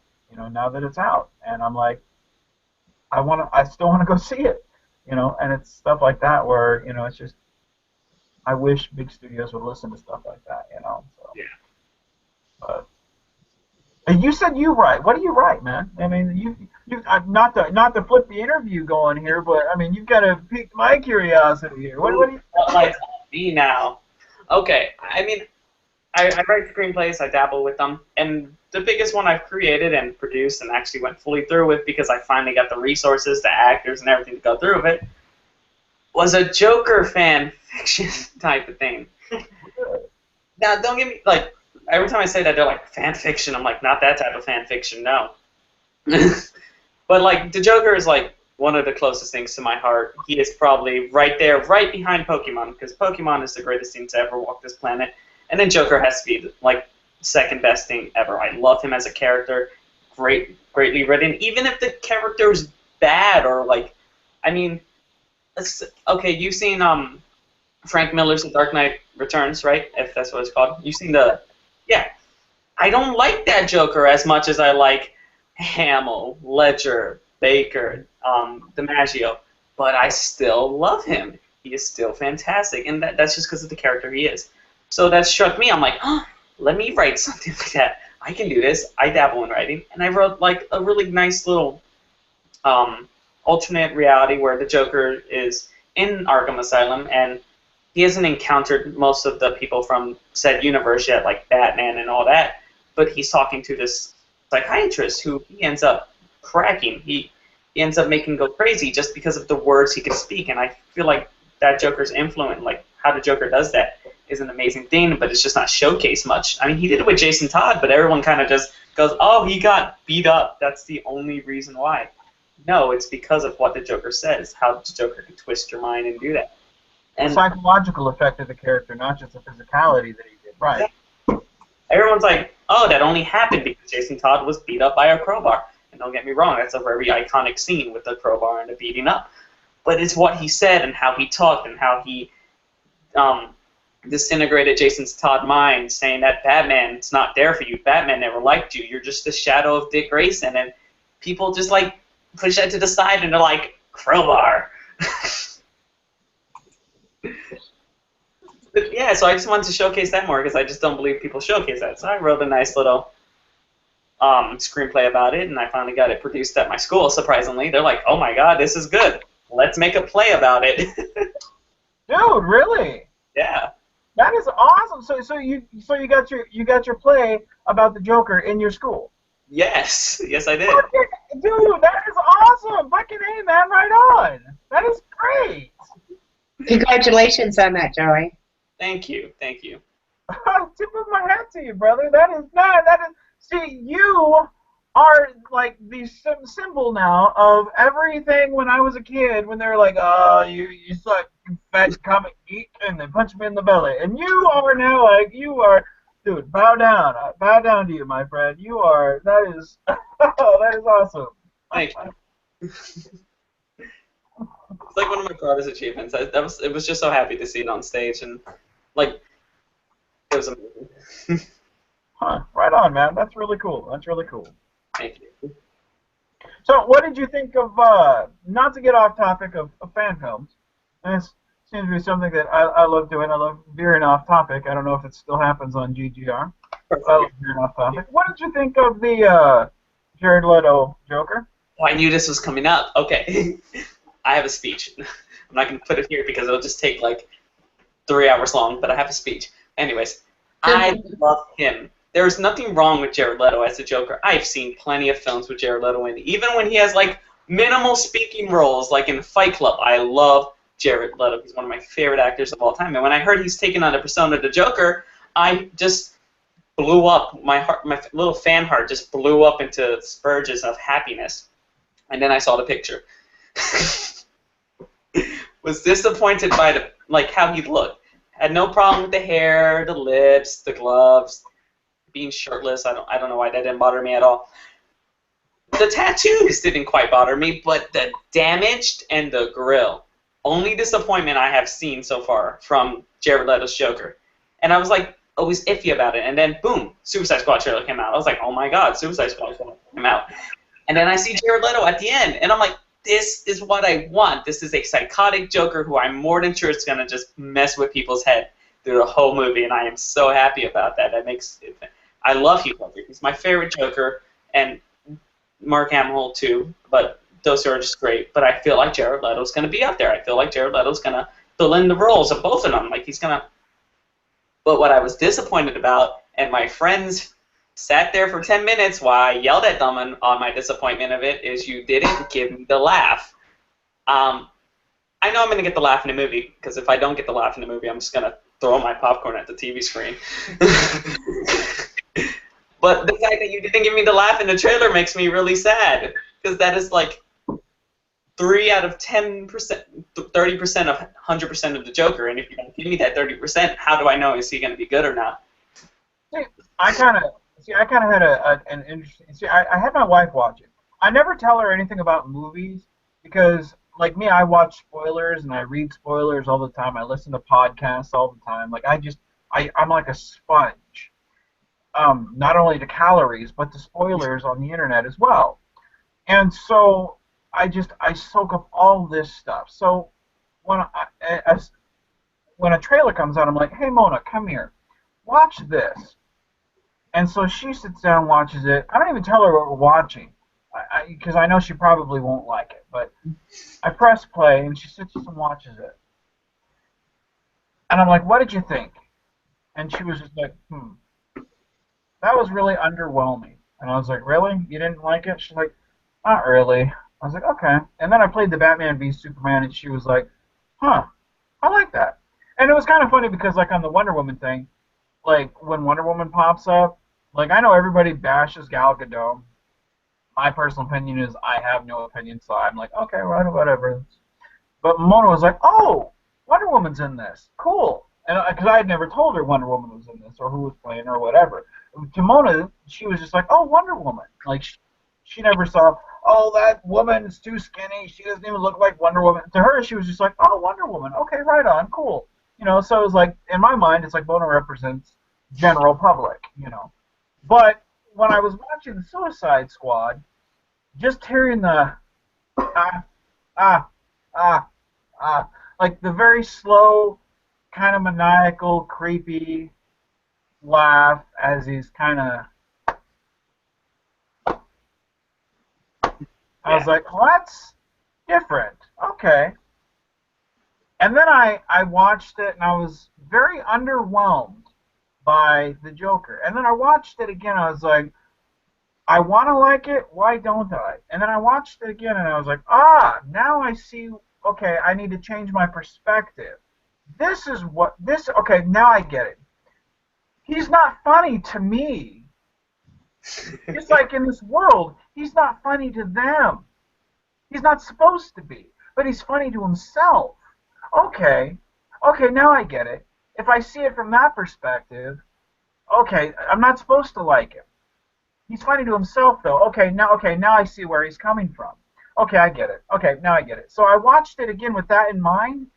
Now that it's out, and I'm like, I still want to go see it. And it's stuff like that where it's just I wish big studios would listen to stuff like that. So, Yeah. but and you said you write. What do you write, man? I mean, you not to flip the interview going here, but I mean, you've got to pique my curiosity here. What do you? Spotlight's on me now. Okay, I mean, I write screenplays, I dabble with them, and the biggest one I've created and produced and actually went fully through with because I finally got the resources, the actors, and everything to go through with it, was a Joker fan fiction type of thing. Now, don't get me, like, every time I say that, they're like, fan fiction. I'm like, not that type of fan fiction, no. But, like, the Joker is, like, one of the closest things to my heart. He is probably right there, right behind Pokemon, because Pokemon is the greatest thing to ever walk this planet. And then Joker has to be, like, second best thing ever. I love him as a character. Greatly written. Even if the character is bad or, like, I mean, okay, you've seen Frank Miller's The Dark Knight Returns, right? If that's what it's called. You've seen yeah. I don't like that Joker as much as I like Hamill, Ledger, Baker, DiMaggio, but I still love him. He is still fantastic, and that's just because of the character he is. So that struck me. I'm like, oh, let me write something like that. I can do this. I dabble in writing, and I wrote like a really nice little alternate reality where the Joker is in Arkham Asylum, and he hasn't encountered most of the people from said universe yet, like Batman and all that, but he's talking to this psychiatrist who he ends up cracking. He ends up making go crazy just because of the words he can speak, and I feel like that Joker's influence, like how the Joker does that, is an amazing thing, but it's just not showcased much. I mean, he did it with Jason Todd, but everyone kind of just goes, oh, he got beat up. That's the only reason why. No, it's because of what the Joker says, how the Joker can twist your mind and do that. And the psychological effect of the character, not just the physicality that he did. Right. Everyone's like, oh, that only happened because Jason Todd was beat up by a crowbar. And don't get me wrong, that's a very iconic scene with the crowbar and the beating up. But it's what he said and how he talked and how he disintegrated Jason Todd's mind, saying that Batman's not there for you. Batman never liked you. You're just the shadow of Dick Grayson. And people just, like, push that to the side and they're like, crowbar. But yeah, so I just wanted to showcase that more because I just don't believe people showcase that. So I wrote a nice little screenplay about it, and I finally got it produced at my school, surprisingly. They're like, oh my god, this is good. Let's make a play about it. Dude, really? Yeah. That is awesome. So you got your play about the Joker in your school. Yes. Yes, I did. Dude, that is awesome. Fucking A, man, right on. That is great. Congratulations on that, Joey. Thank you. Thank you. Tip of my hat to you, brother. That is. See, you are like the symbol now of everything when I was a kid, when they were like, oh, you suck, you fat comic geek, and they punch me in the belly. And you are now like, dude, bow down. I bow down to you, my friend. That is awesome. Thank you. It's like one of my proudest achievements. It was just so happy to see it on stage, and like, it was amazing. Huh, right on, man. That's really cool. Thank you. So, what did you think of, not to get off topic of fan films, and this seems to be something that I love doing. I love veering off topic. I don't know if it still happens on GGR. I love veering off topic. What did you think of the Jared Leto Joker? Oh, I knew this was coming up. Okay. I have a speech. I'm not going to put it here because it'll just take like 3 hours long, but I have a speech. Anyways, I love him. There's nothing wrong with Jared Leto as a Joker. I've seen plenty of films with Jared Leto in. Even when he has like minimal speaking roles, like in Fight Club, I love Jared Leto. He's one of my favorite actors of all time. And when I heard he's taken on the persona of the Joker, I just blew up. My heart, my little fan heart just blew up into spurges of happiness. And then I saw the picture. Was disappointed by how he looked. Had no problem with the hair, the lips, the gloves, being shirtless. I don't know why that didn't bother me at all. The tattoos didn't quite bother me, but the damaged and the grill. Only disappointment I have seen so far from Jared Leto's Joker. And I was like, always iffy about it. And then, boom, Suicide Squad trailer came out. I was like, oh my god, Suicide Squad came out. And then I see Jared Leto at the end, and I'm like, this is what I want. This is a psychotic Joker who I'm more than sure is going to just mess with people's head through the whole movie, and I am so happy about that. I love Heath Ledger. He's my favorite Joker, and Mark Hamill too, but those are just great. But I feel like Jared Leto's going to be up there. I feel like Jared Leto's going to fill in the roles of both of them. Like, he's going to... But what I was disappointed about, and my friends sat there for 10 minutes while I yelled at them on my disappointment of it, is you didn't give me the laugh. I know I'm going to get the laugh in the movie, because if I don't get the laugh in the movie, I'm just going to throw my popcorn at the TV screen. But the fact that you didn't give me the laugh in the trailer makes me really sad, because that is like 3 out of 10%, 30% of 100% of the Joker, and if you don't give me that 30%, how do I know is he going to be good or not? I kind of had an interesting. I had my wife watch it. I never tell her anything about movies because, like me, I watch spoilers and I read spoilers all the time. I listen to podcasts all the time. Like I'm like a sponge. Not only to calories, but to spoilers on the internet as well. And so I soak up all this stuff. So when when a trailer comes out, I'm like, hey Mona, come here, watch this. And so she sits down and watches it. I don't even tell her what we're watching, because I know she probably won't like it. But I press play, and she sits and watches it. And I'm like, what did you think? And she was just like, that was really underwhelming. And I was like, really? You didn't like it? She's like, not really. I was like, okay. And then I played the Batman v Superman, and she was like, huh, I like that. And it was kind of funny because, like, on the Wonder Woman thing, like, when Wonder Woman pops up, like, I know everybody bashes Gal Gadot. My personal opinion is I have no opinion, so I'm like, okay, whatever. But Mona was like, oh, Wonder Woman's in this. Cool. And because I had never told her Wonder Woman was in this or who was playing her or whatever. To Mona, she was just like, oh, Wonder Woman. Like, she never saw, oh, that woman's too skinny. She doesn't even look like Wonder Woman. To her, she was just like, oh, Wonder Woman. Okay, right on, cool. You know, so it was like, in my mind, it's like Mona represents general public, you know. But when I was watching the Suicide Squad, just hearing the like the very slow, kind of maniacal, creepy laugh as he's kind of, I was like, well, that's different. Okay. And then I watched it, and I was very underwhelmed by the Joker. And then I watched it again. I was like, I want to like it. Why don't I? And then I watched it again, and I was like, now I see. Okay, I need to change my perspective. Okay, now I get it. He's not funny to me. Just like in this world, he's not funny to them. He's not supposed to be, but he's funny to himself. Okay, now I get it. If I see it from that perspective, okay, I'm not supposed to like him. He's funny to himself, though. Okay, now I see where he's coming from. Okay, I get it. Okay, now I get it. So I watched it again with that in mind,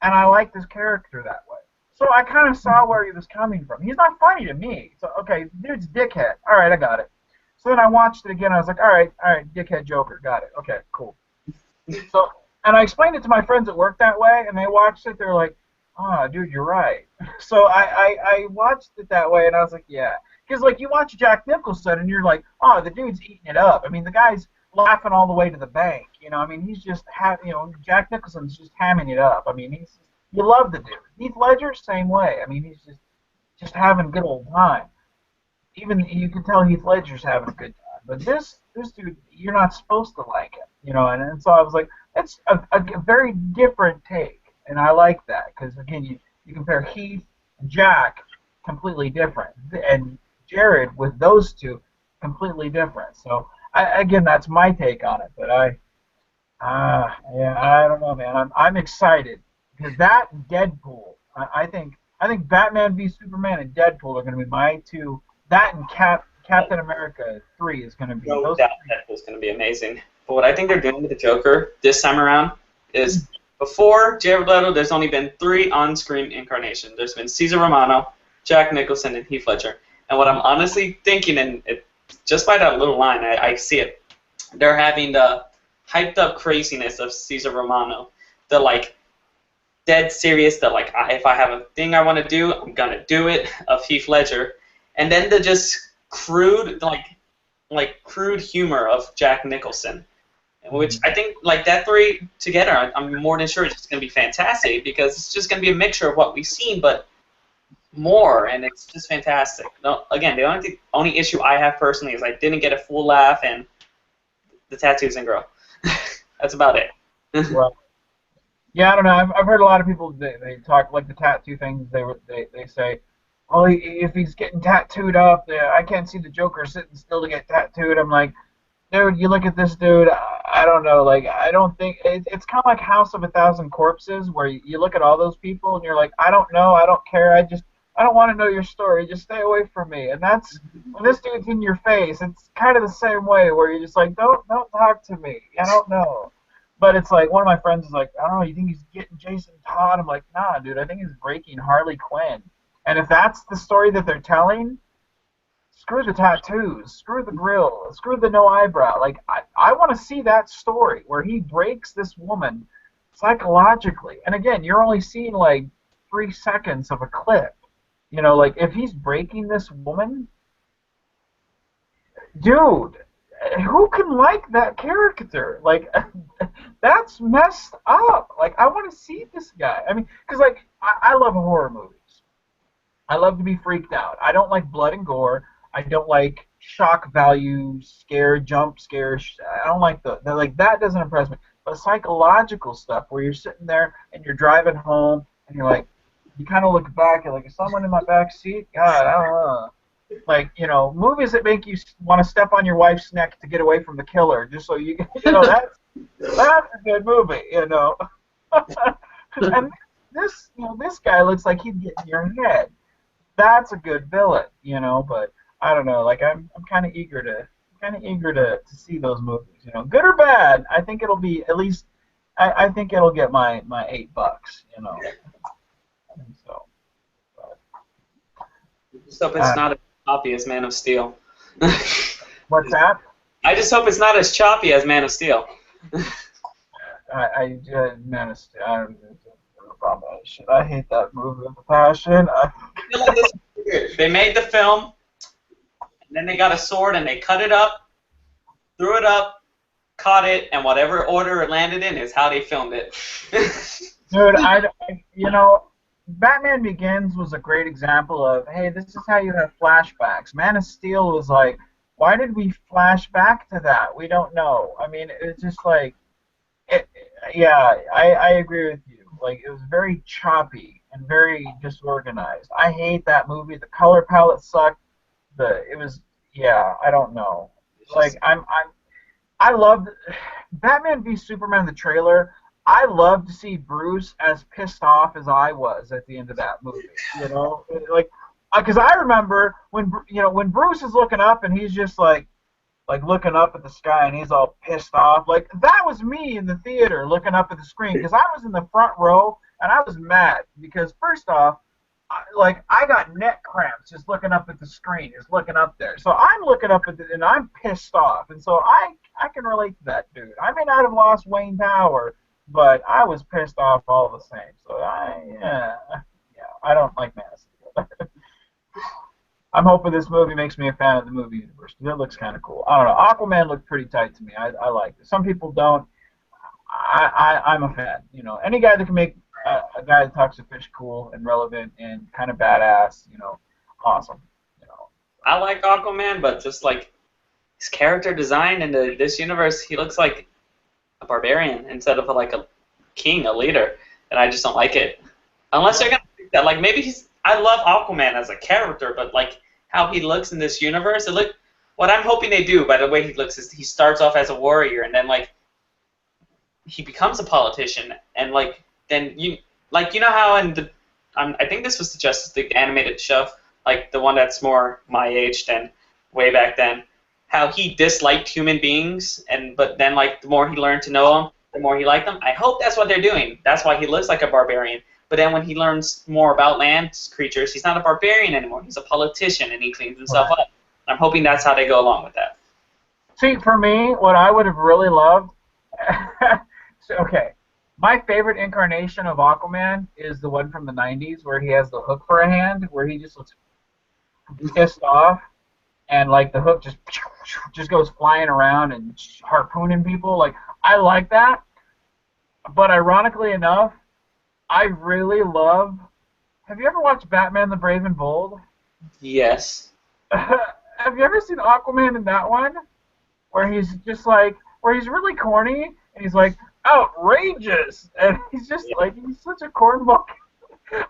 and I liked his character that way. So I kind of saw where he was coming from. He's not funny to me. So, okay, dude's dickhead. All right, I got it. So then I watched it again. I was like, all right, dickhead Joker. Got it. Okay, cool. So, and I explained it to my friends at work that way, and they watched it. They're like, oh, dude, you're right. So I watched it that way, and I was like, yeah. Because, like, you watch Jack Nicholson, and you're like, oh, the dude's eating it up. I mean, the guy's laughing all the way to the bank. You know, I mean, he's just, Jack Nicholson's just hamming it up. I mean, you love the dude. Heath Ledger, same way. I mean, he's just having a good old time. Even, you can tell Heath Ledger's having a good time. But this dude, you're not supposed to like him. You know, and so I was like, it's a very different take. And I like that, because, again, you compare Heath and Jack, completely different. And Jared, with those two, completely different. So, again, that's my take on it. But I don't know, man. I'm excited, because that and Deadpool, I think Batman v Superman and Deadpool are going to be my two. That and Captain America 3 is going to be No those. doubt that was going to be amazing. But what I think they're doing with the Joker this time around is before Jared Leto, there's only been 3 on-screen incarnations. There's been Cesar Romano, Jack Nicholson, and Heath Ledger. And what I'm honestly thinking, and just by that little line, I see it. They're having the hyped-up craziness of Cesar Romano, the like dead serious, the like if I have a thing I want to do, I'm gonna do it of Heath Ledger, and then the just crude like crude humor of Jack Nicholson, which I think like that 3 together, I'm more than sure it's just gonna be fantastic because it's just gonna be a mixture of what we've seen, but more, and it's just fantastic. No, again, the only issue I have personally is I didn't get a full laugh and the tattoos and girl. That's about it. Well, yeah, I don't know. I've heard a lot of people they talk like the tattoo things. They say, oh, if he's getting tattooed up, I can't see the Joker sitting still to get tattooed. I'm like, dude, you look at this dude. I don't know. Like, I don't think it's kind of like House of a Thousand Corpses, where you look at all those people and you're like, I don't know. I don't care. I don't want to know your story. Just stay away from me. And that's when this dude's in your face. It's kind of the same way where you're just like, don't talk to me. I don't know. But it's like one of my friends is like, I don't know. You think he's getting Jason Todd? I'm like, nah, dude. I think he's breaking Harley Quinn. And if that's the story that they're telling, screw the tattoos, screw the grill, screw the no eyebrow. Like I want to see that story where he breaks this woman psychologically. And again, you're only seeing like 3 seconds of a clip. You know, like, if he's breaking this woman, dude, who can like that character? Like, that's messed up. Like, I want to see this guy. I mean, because, like, I love horror movies. I love to be freaked out. I don't like blood and gore. I don't like shock value, scare, jump scare. I don't like like, that doesn't impress me. But psychological stuff where you're sitting there and you're driving home and you're like, you kind of look back, you're like, is someone in my back seat? God, I don't know. Like, you know, movies that make you want to step on your wife's neck to get away from the killer, just so you know, that's a good movie, you know. And this guy looks like he'd get in your head. That's a good villain, you know. But I don't know. Like, I'm kind of eager to see those movies, you know, good or bad. I think it'll be at least. I think it'll get my $8, you know. So, Just hope it's not as choppy as Man of Steel. what's that? I just hope it's not as choppy as Man of Steel. Man of Steel. I don't know about that shit. I hate that movie with a passion. They made the film, and then they got a sword and they cut it up, threw it up, caught it, and whatever order it landed in is how they filmed it. Dude, you know, Batman Begins was a great example of, hey, this is how you have flashbacks. Man of Steel was like, why did we flash back to that? We don't know. I mean, it's just like, yeah, I agree with you. Like, it was very choppy and very disorganized. I hate that movie. The color palette sucked. I don't know. Like, I loved Batman v Superman, the trailer. I love to see Bruce as pissed off as I was at the end of that movie. You know, like, because I remember when Bruce is looking up and he's just like looking up at the sky and he's all pissed off. Like, that was me in the theater looking up at the screen because I was in the front row and I was mad because first off, I got neck cramps just looking up at the screen, just looking up there. So I'm looking up at and I'm pissed off, and so I can relate to that dude. I may not have lost Wayne Power, but I was pissed off all the same. So I don't like Man of Steel. I'm hoping this movie makes me a fan of the movie universe. It looks kind of cool. I don't know. Aquaman looked pretty tight to me. I like it. Some people don't. I'm a fan. You know, any guy that can make a guy that talks to fish cool and relevant and kind of badass, you know, awesome. You know. I like Aquaman, but just like his character design in this universe, he looks like a barbarian instead of like a king, a leader, and I just don't like it. Unless they're gonna do that, like maybe I love Aquaman as a character, but like how he looks in this universe, what I'm hoping they do by the way he looks is he starts off as a warrior and then like he becomes a politician and like then you know how in I think this was the Justice League animated show, like the one that's more my age than way back then, how he disliked human beings, but then like the more he learned to know them, the more he liked them. I hope that's what they're doing. That's why he looks like a barbarian. But then when he learns more about land creatures, he's not a barbarian anymore. He's a politician, and he cleans himself up. I'm hoping that's how they go along with that. See, for me, what I would have really loved. Okay, my favorite incarnation of Aquaman is the one from the '90s where he has the hook for a hand, where he just looks pissed off, and like the hook just goes flying around and harpooning people. Like, I like that, but ironically enough, I really love. Have you ever watched Batman: The Brave and Bold? Yes. Have you ever seen Aquaman in that one, where he's just like, where he's really corny and he's like outrageous, and he's just like, he's such a cornball.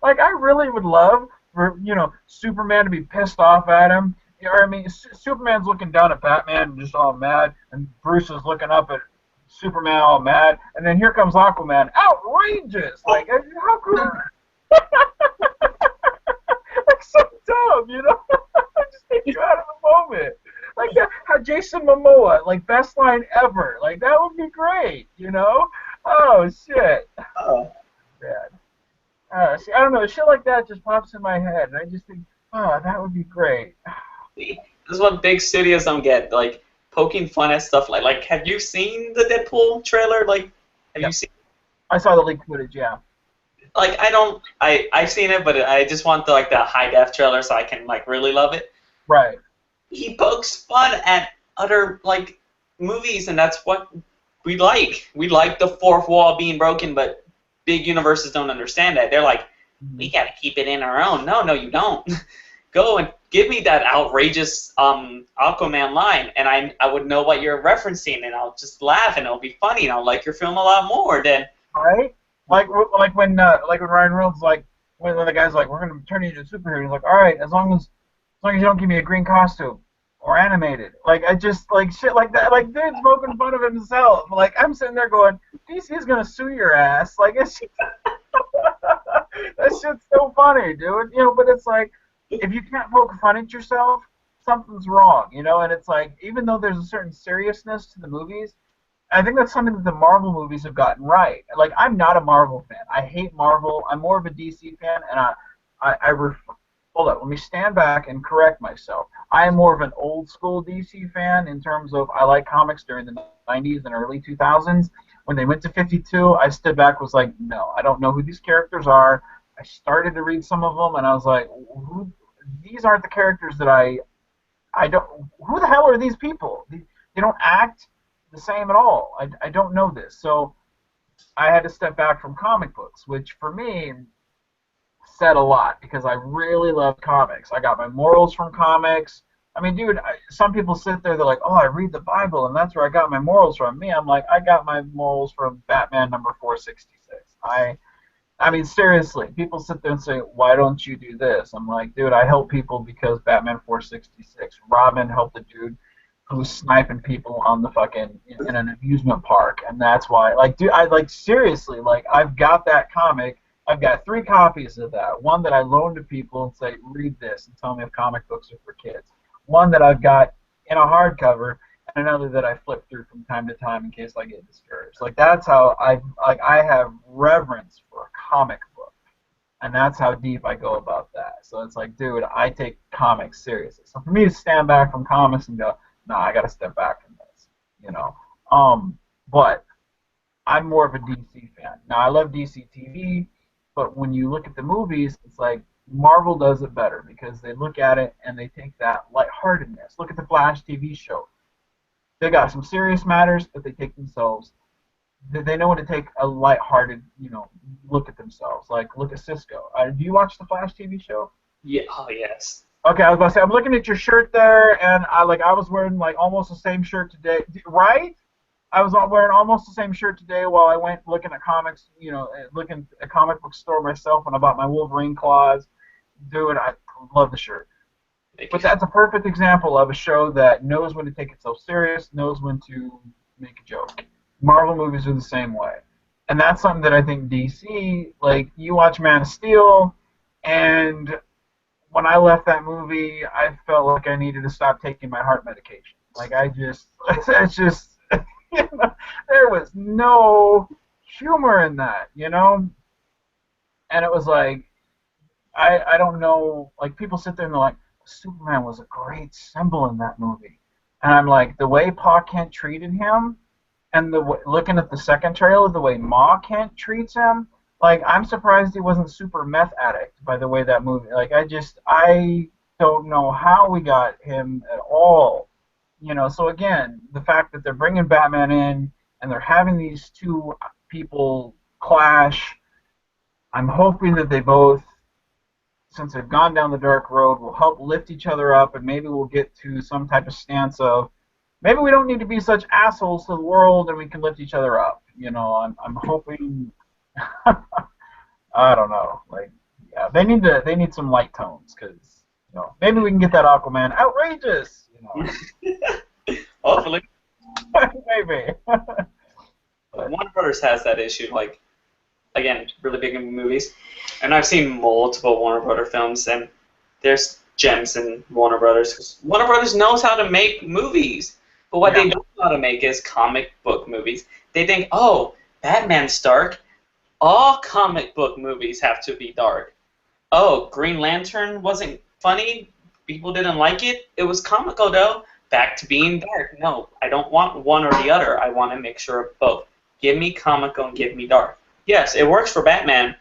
Like, I really would love for, Superman to be pissed off at him. You know what I mean? Superman's looking down at Batman and just all mad, and Bruce is looking up at Superman all mad, and then here comes Aquaman, outrageous! Like, how cool? Like, so dumb, Just take you out of the moment. Like that, how Jason Momoa, like, best line ever. Like, that would be great, Oh, shit. Oh. Bad. See, I don't know, shit like that just pops in my head, and I just think, oh, that would be great. See, this is what big studios don't get, like, poking fun at stuff like, have you seen the Deadpool trailer? Like, have you seen it? I saw the leaked footage, yeah. Like, I've seen it, but I just want the high def trailer so I can, like, really love it. Right. He pokes fun at other, like, movies, and that's what we like. We like the fourth wall being broken, but big universes don't understand that. They're like, we gotta keep it in our own. No, you don't. Go and give me that outrageous Aquaman line, and I would know what you're referencing, and I'll just laugh, and it'll be funny, and I'll like your film a lot more than... Right? Like when Ryan Reynolds, like, when the guy's like, we're gonna turn you into a superhero, he's like, all right, as long as you don't give me a green costume or animated. Like, I just, like, shit like that. Like, dude's poking fun of himself. Like, I'm sitting there going, DC's gonna sue your ass. Like, it's just, that shit's so funny, dude. But it's like, if you can't poke fun at yourself, something's wrong, And it's like, even though there's a certain seriousness to the movies, I think that's something that the Marvel movies have gotten right. Like, I'm not a Marvel fan. I hate Marvel. I'm more of a DC fan, and hold up, let me stand back and correct myself. I am more of an old school DC fan in terms of I like comics during the 90s and early 2000s. When they went to 52, I stood back, was like, no, I don't know who these characters are. I started to read some of them, and I was like, these aren't the characters that I don't, who the hell are these people? They don't act the same at all. I don't know this. So I had to step back from comic books, which for me said a lot because I really love comics. I got my morals from comics. I mean, dude, some people sit there, they're like, oh, I read the Bible, and that's where I got my morals from. Me, I'm like, I got my morals from Batman number 466. I mean, seriously, people sit there and say, why don't you do this? I'm like, dude, I help people because Batman 466. Robin helped the dude who's sniping people on the fucking, in an amusement park, and that's why, like, dude, seriously, like, I've got that comic. I've got 3 copies of that. One that I loan to people and say, read this and tell me if comic books are for kids. One that I've got in a hardcover, and another that I flip through from time to time in case I get discouraged. Like, that's how I have reverence for a comic book, and that's how deep I go about that. So it's like, dude, I take comics seriously. So for me to stand back from comics and go, no, I got to step back from this, But I'm more of a DC fan. Now, I love DC TV, but when you look at the movies, it's like Marvel does it better because they look at it and they take that lightheartedness. Look at the Flash TV show. They got some serious matters, but they take themselves. They know when to take a lighthearted, look at themselves. Like, look at Cisco. Do you watch the Flash TV show? Yeah. Oh, yes. Okay, I was about to say, I'm looking at your shirt there, and I was wearing like almost the same shirt today, right? I was wearing almost the same shirt today while I went looking at comics, looking at a comic book store myself, and I bought my Wolverine claws. Dude, I love the shirt. But that's a perfect example of a show that knows when to take itself serious, knows when to make a joke. Marvel movies are the same way. And that's something that I think DC, like, you watch Man of Steel, and when I left that movie, I felt like I needed to stop taking my heart medication. Like I just, it's just, you know, there was no humor in that, you know. And it was like, I don't know, like people sit there and they're like, Superman was a great symbol in that movie, and I'm like, the way Pa Kent treated him, and looking at the second trailer, the way Ma Kent treats him, like I'm surprised he wasn't super meth addict by the way that movie. Like I don't know how we got him at all, you know. So again, the fact that they're bringing Batman in and they're having these two people clash, I'm hoping that they both, since they've gone down the dark road, will help lift each other up, and maybe we'll get to some type of stance of maybe we don't need to be such assholes to the world, and we can lift each other up. You know, I'm hoping. I don't know, like yeah, they need some light tones because you know maybe we can get that Aquaman outrageous. You know, Hopefully. maybe. But, Warner Brothers has that issue, like, again, really big in movies. And I've seen multiple Warner Brothers films, and there's gems in Warner Brothers. 'Cause Warner Brothers knows how to make movies, but what yeah. they don't know how to make is comic book movies. They think, oh, Batman's dark. All comic book movies have to be dark. Oh, Green Lantern wasn't funny. People didn't like it. It was comical, though. Back to being dark. No, I don't want one or the other. I want a mixture of both. Give me comical and give me dark. Yes, it works for Batman.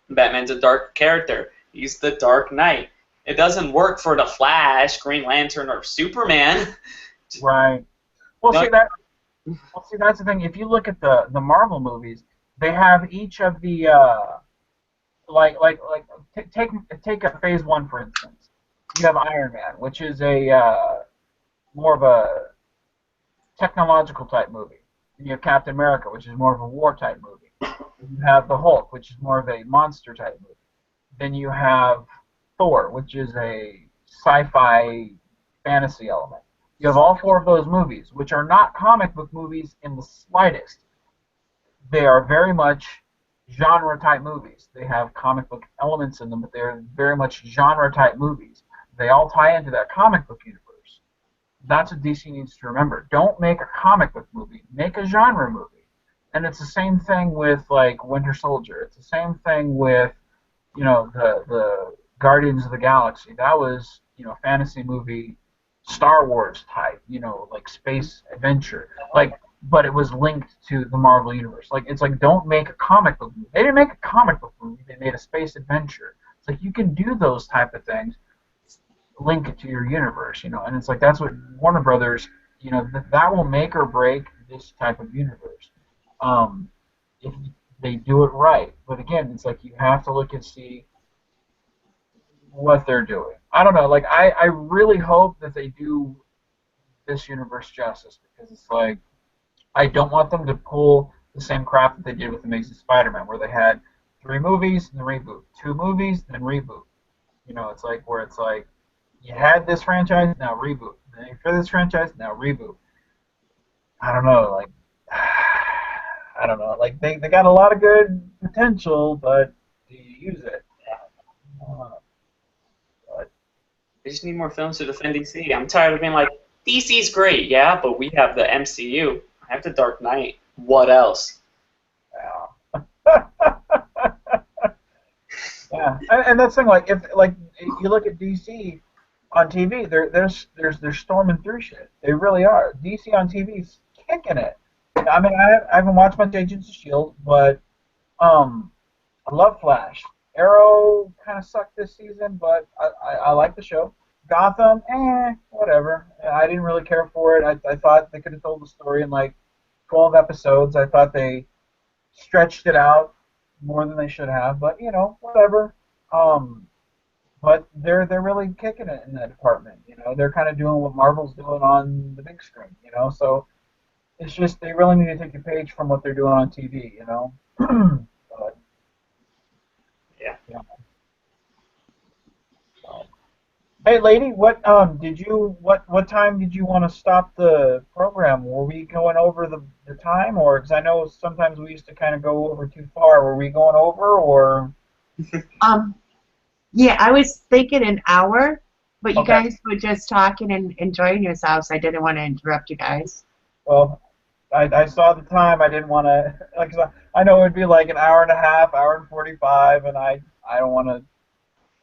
Batman's a dark character. He's the Dark Knight. It doesn't work for the Flash, Green Lantern, or Superman. Right. Well, No, see that's the thing. If you look at the Marvel movies, they have each of the take a Phase One for instance. You have Iron Man, which is a more of a technological type movie. Then you have Captain America, which is more of a war type movie. Then you have the Hulk, which is more of a monster type movie. Then you have Thor, which is a sci-fi fantasy element. You have all four of those movies, which are not comic book movies in the slightest. They are very much genre type movies. They have comic book elements in them, but they're very much genre type movies. They all tie into that comic book universe. That's what DC needs to remember. Don't make a comic book movie. Make a genre movie. And it's the same thing with like Winter Soldier. It's the same thing with the Guardians of the Galaxy. That was fantasy movie, Star Wars type. Like space adventure. But it was linked to the Marvel universe. Like it's like don't make a comic book movie. They didn't make a comic book movie. They made a space adventure. It's like you can do those type of things, link it to your universe, and it's like that's what Warner Brothers, that will make or break this type of universe, if they do it right. But again, it's like you have to look and see what they're doing. I don't know, like I really hope that they do this universe justice because it's like I don't want them to pull the same crap that they did with Amazing Spider-Man, where they had 3 movies and then reboot, 2 movies and then reboot. It's like where it's like you had this franchise, now reboot. Then for this franchise, now reboot. I don't know, like I don't know, like they got a lot of good potential, but do you use it? But they just need more films to defend DC. I'm tired of being like, DC's great, yeah, but we have the MCU. I have the Dark Knight. What else? yeah. Yeah, and that's the thing. Like if you look at DC on TV, they're storming through shit. They really are. DC on TV's kicking it. I mean, I haven't watched much Agents of Shield, but I love Flash. Arrow kind of sucked this season, but I like the show. Gotham, whatever. I didn't really care for it. I thought they could have told the story in like 12 episodes. I thought they stretched it out more than they should have, but whatever. But they're really kicking it in that department. They're kind of doing what Marvel's doing on the big screen. So it's just they really need to take a page from what they're doing on TV. But, Yeah. So. Hey, lady, what time did you want to stop the program? Were we going over the time, or because I know sometimes we used to kind of go over too far. Were we going over, or? Yeah, I was thinking an hour, but you Okay. guys were just talking and enjoying yourselves. I didn't want to interrupt you guys. Well, I saw the time. I didn't want to. Like, I know it would be like an hour and a half, hour and 45, and I don't want to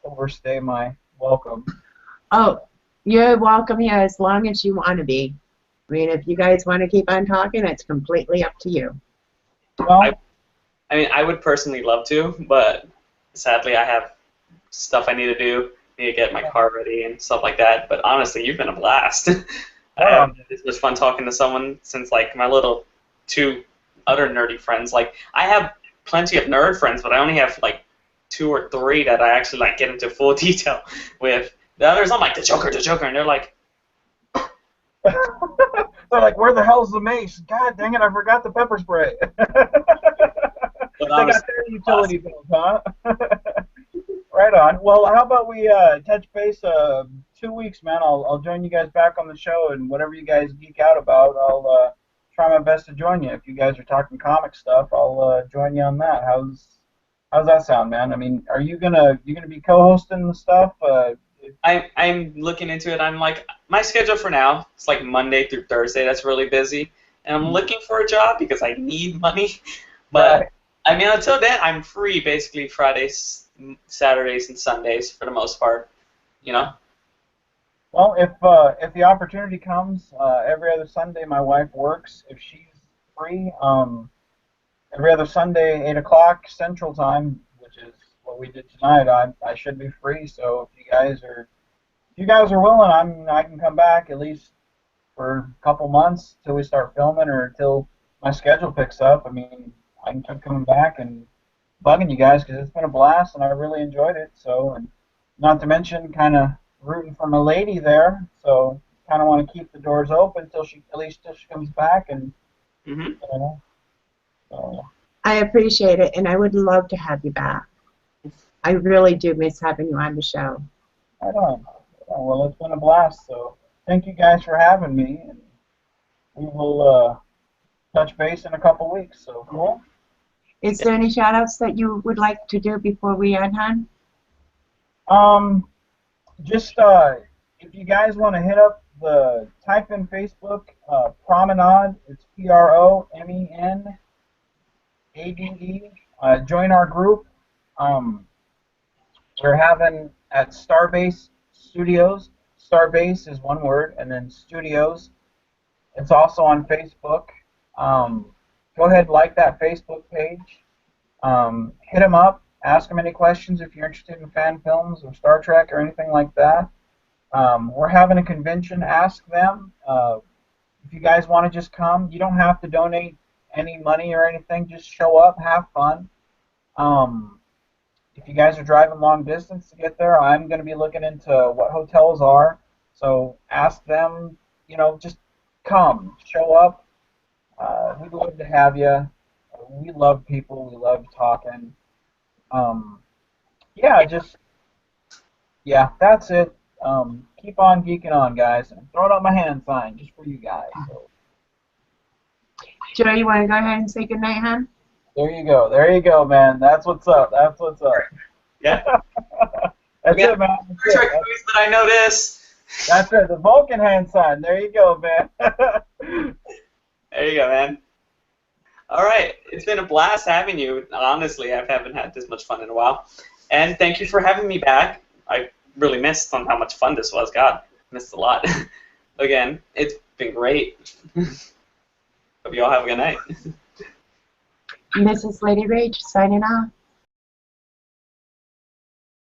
overstay my welcome. Oh, you're welcome here as long as you want to be. I mean, if you guys want to keep on talking, it's completely up to you. I, Well, I mean, I would personally love to, but sadly, I have stuff I need to do. I need to get my car ready and stuff like that. But honestly, you've been a blast. I right haven't on. had this much fun talking to someone since like my little two other nerdy friends. Like I have plenty of nerd friends, but I only have like two or three that I actually like get into full detail with. The others, I'm like the Joker, and they're like, They're like, where the hell's the mace? God dang it, I forgot the pepper spray. but They got honestly, their blast. utility bills, huh? Right on. Well, how about we touch base 2 weeks, man? I'll join you guys back on the show, and whatever you guys geek out about, I'll try my best to join you. If you guys are talking comic stuff, I'll join you on that. How's that sound, man? I mean, are you gonna be co-hosting the stuff? I'm looking into it. I'm like my schedule for now. It's like Monday through Thursday. That's really busy, and I'm looking for a job because I need money. But Right. I mean, until then, I'm free basically Fridays, Saturdays, and Sundays for the most part. You know. Well, if the opportunity comes, every other Sunday my wife works. If she's free, every other Sunday, 8 o'clock Central Time, which is what we did tonight, I should be free. So if you guys are willing, I can come back at least for a couple months till we start filming or until my schedule picks up. I mean, I can keep coming back and bugging you guys because it's been a blast and I really enjoyed it. So, and not to mention, kind of rooting for my lady there. So, kind of want to keep the doors open till she, at least till she comes back, and Mhm. you know. So, I appreciate it, and I would love to have you back. I really do miss having you on the show. right on. Well, it's been a blast. So, thank you guys for having me, and we will touch base in a couple weeks. So, cool. Is there any shout outs that you would like to do before we end, hon? Um, just if you guys want to hit up type in Facebook Promenade. It's PROMENADE. Join our group. Um, we're having at Starbase Studios. Starbase is one word, and then Studios. It's also on Facebook. Um, Go ahead, like that Facebook page. Hit them up. Ask them any questions if you're interested in fan films or Star Trek or anything like that. We're having a convention. Ask them. If you guys want to just come, you don't have to donate any money or anything. Just show up, have fun. Um, if you guys are driving long distance to get there, I'm going to be looking into what hotels are. So ask them, just come, show up. We'd love to have you. We love people. We love talking. Um, yeah, yeah, that's it. Keep on geeking on, guys. And throwing up my hand sign just for you guys. So Joe, you want to go ahead and say goodnight, hon? there you go. There you go, man. That's what's up. That's what's up. Yeah. That's We got it, man. That's Star Trek it. movies that I notice. That's it. The Vulcan hand sign. There you go, man. There you go, man. All right, it's been a blast having you. Honestly, I haven't had this much fun in a while. And thank you for having me back. I really missed on how much fun this was. God, missed a lot. Again, it's been great. Hope you all have a good night. Mrs. Lady Rage signing off.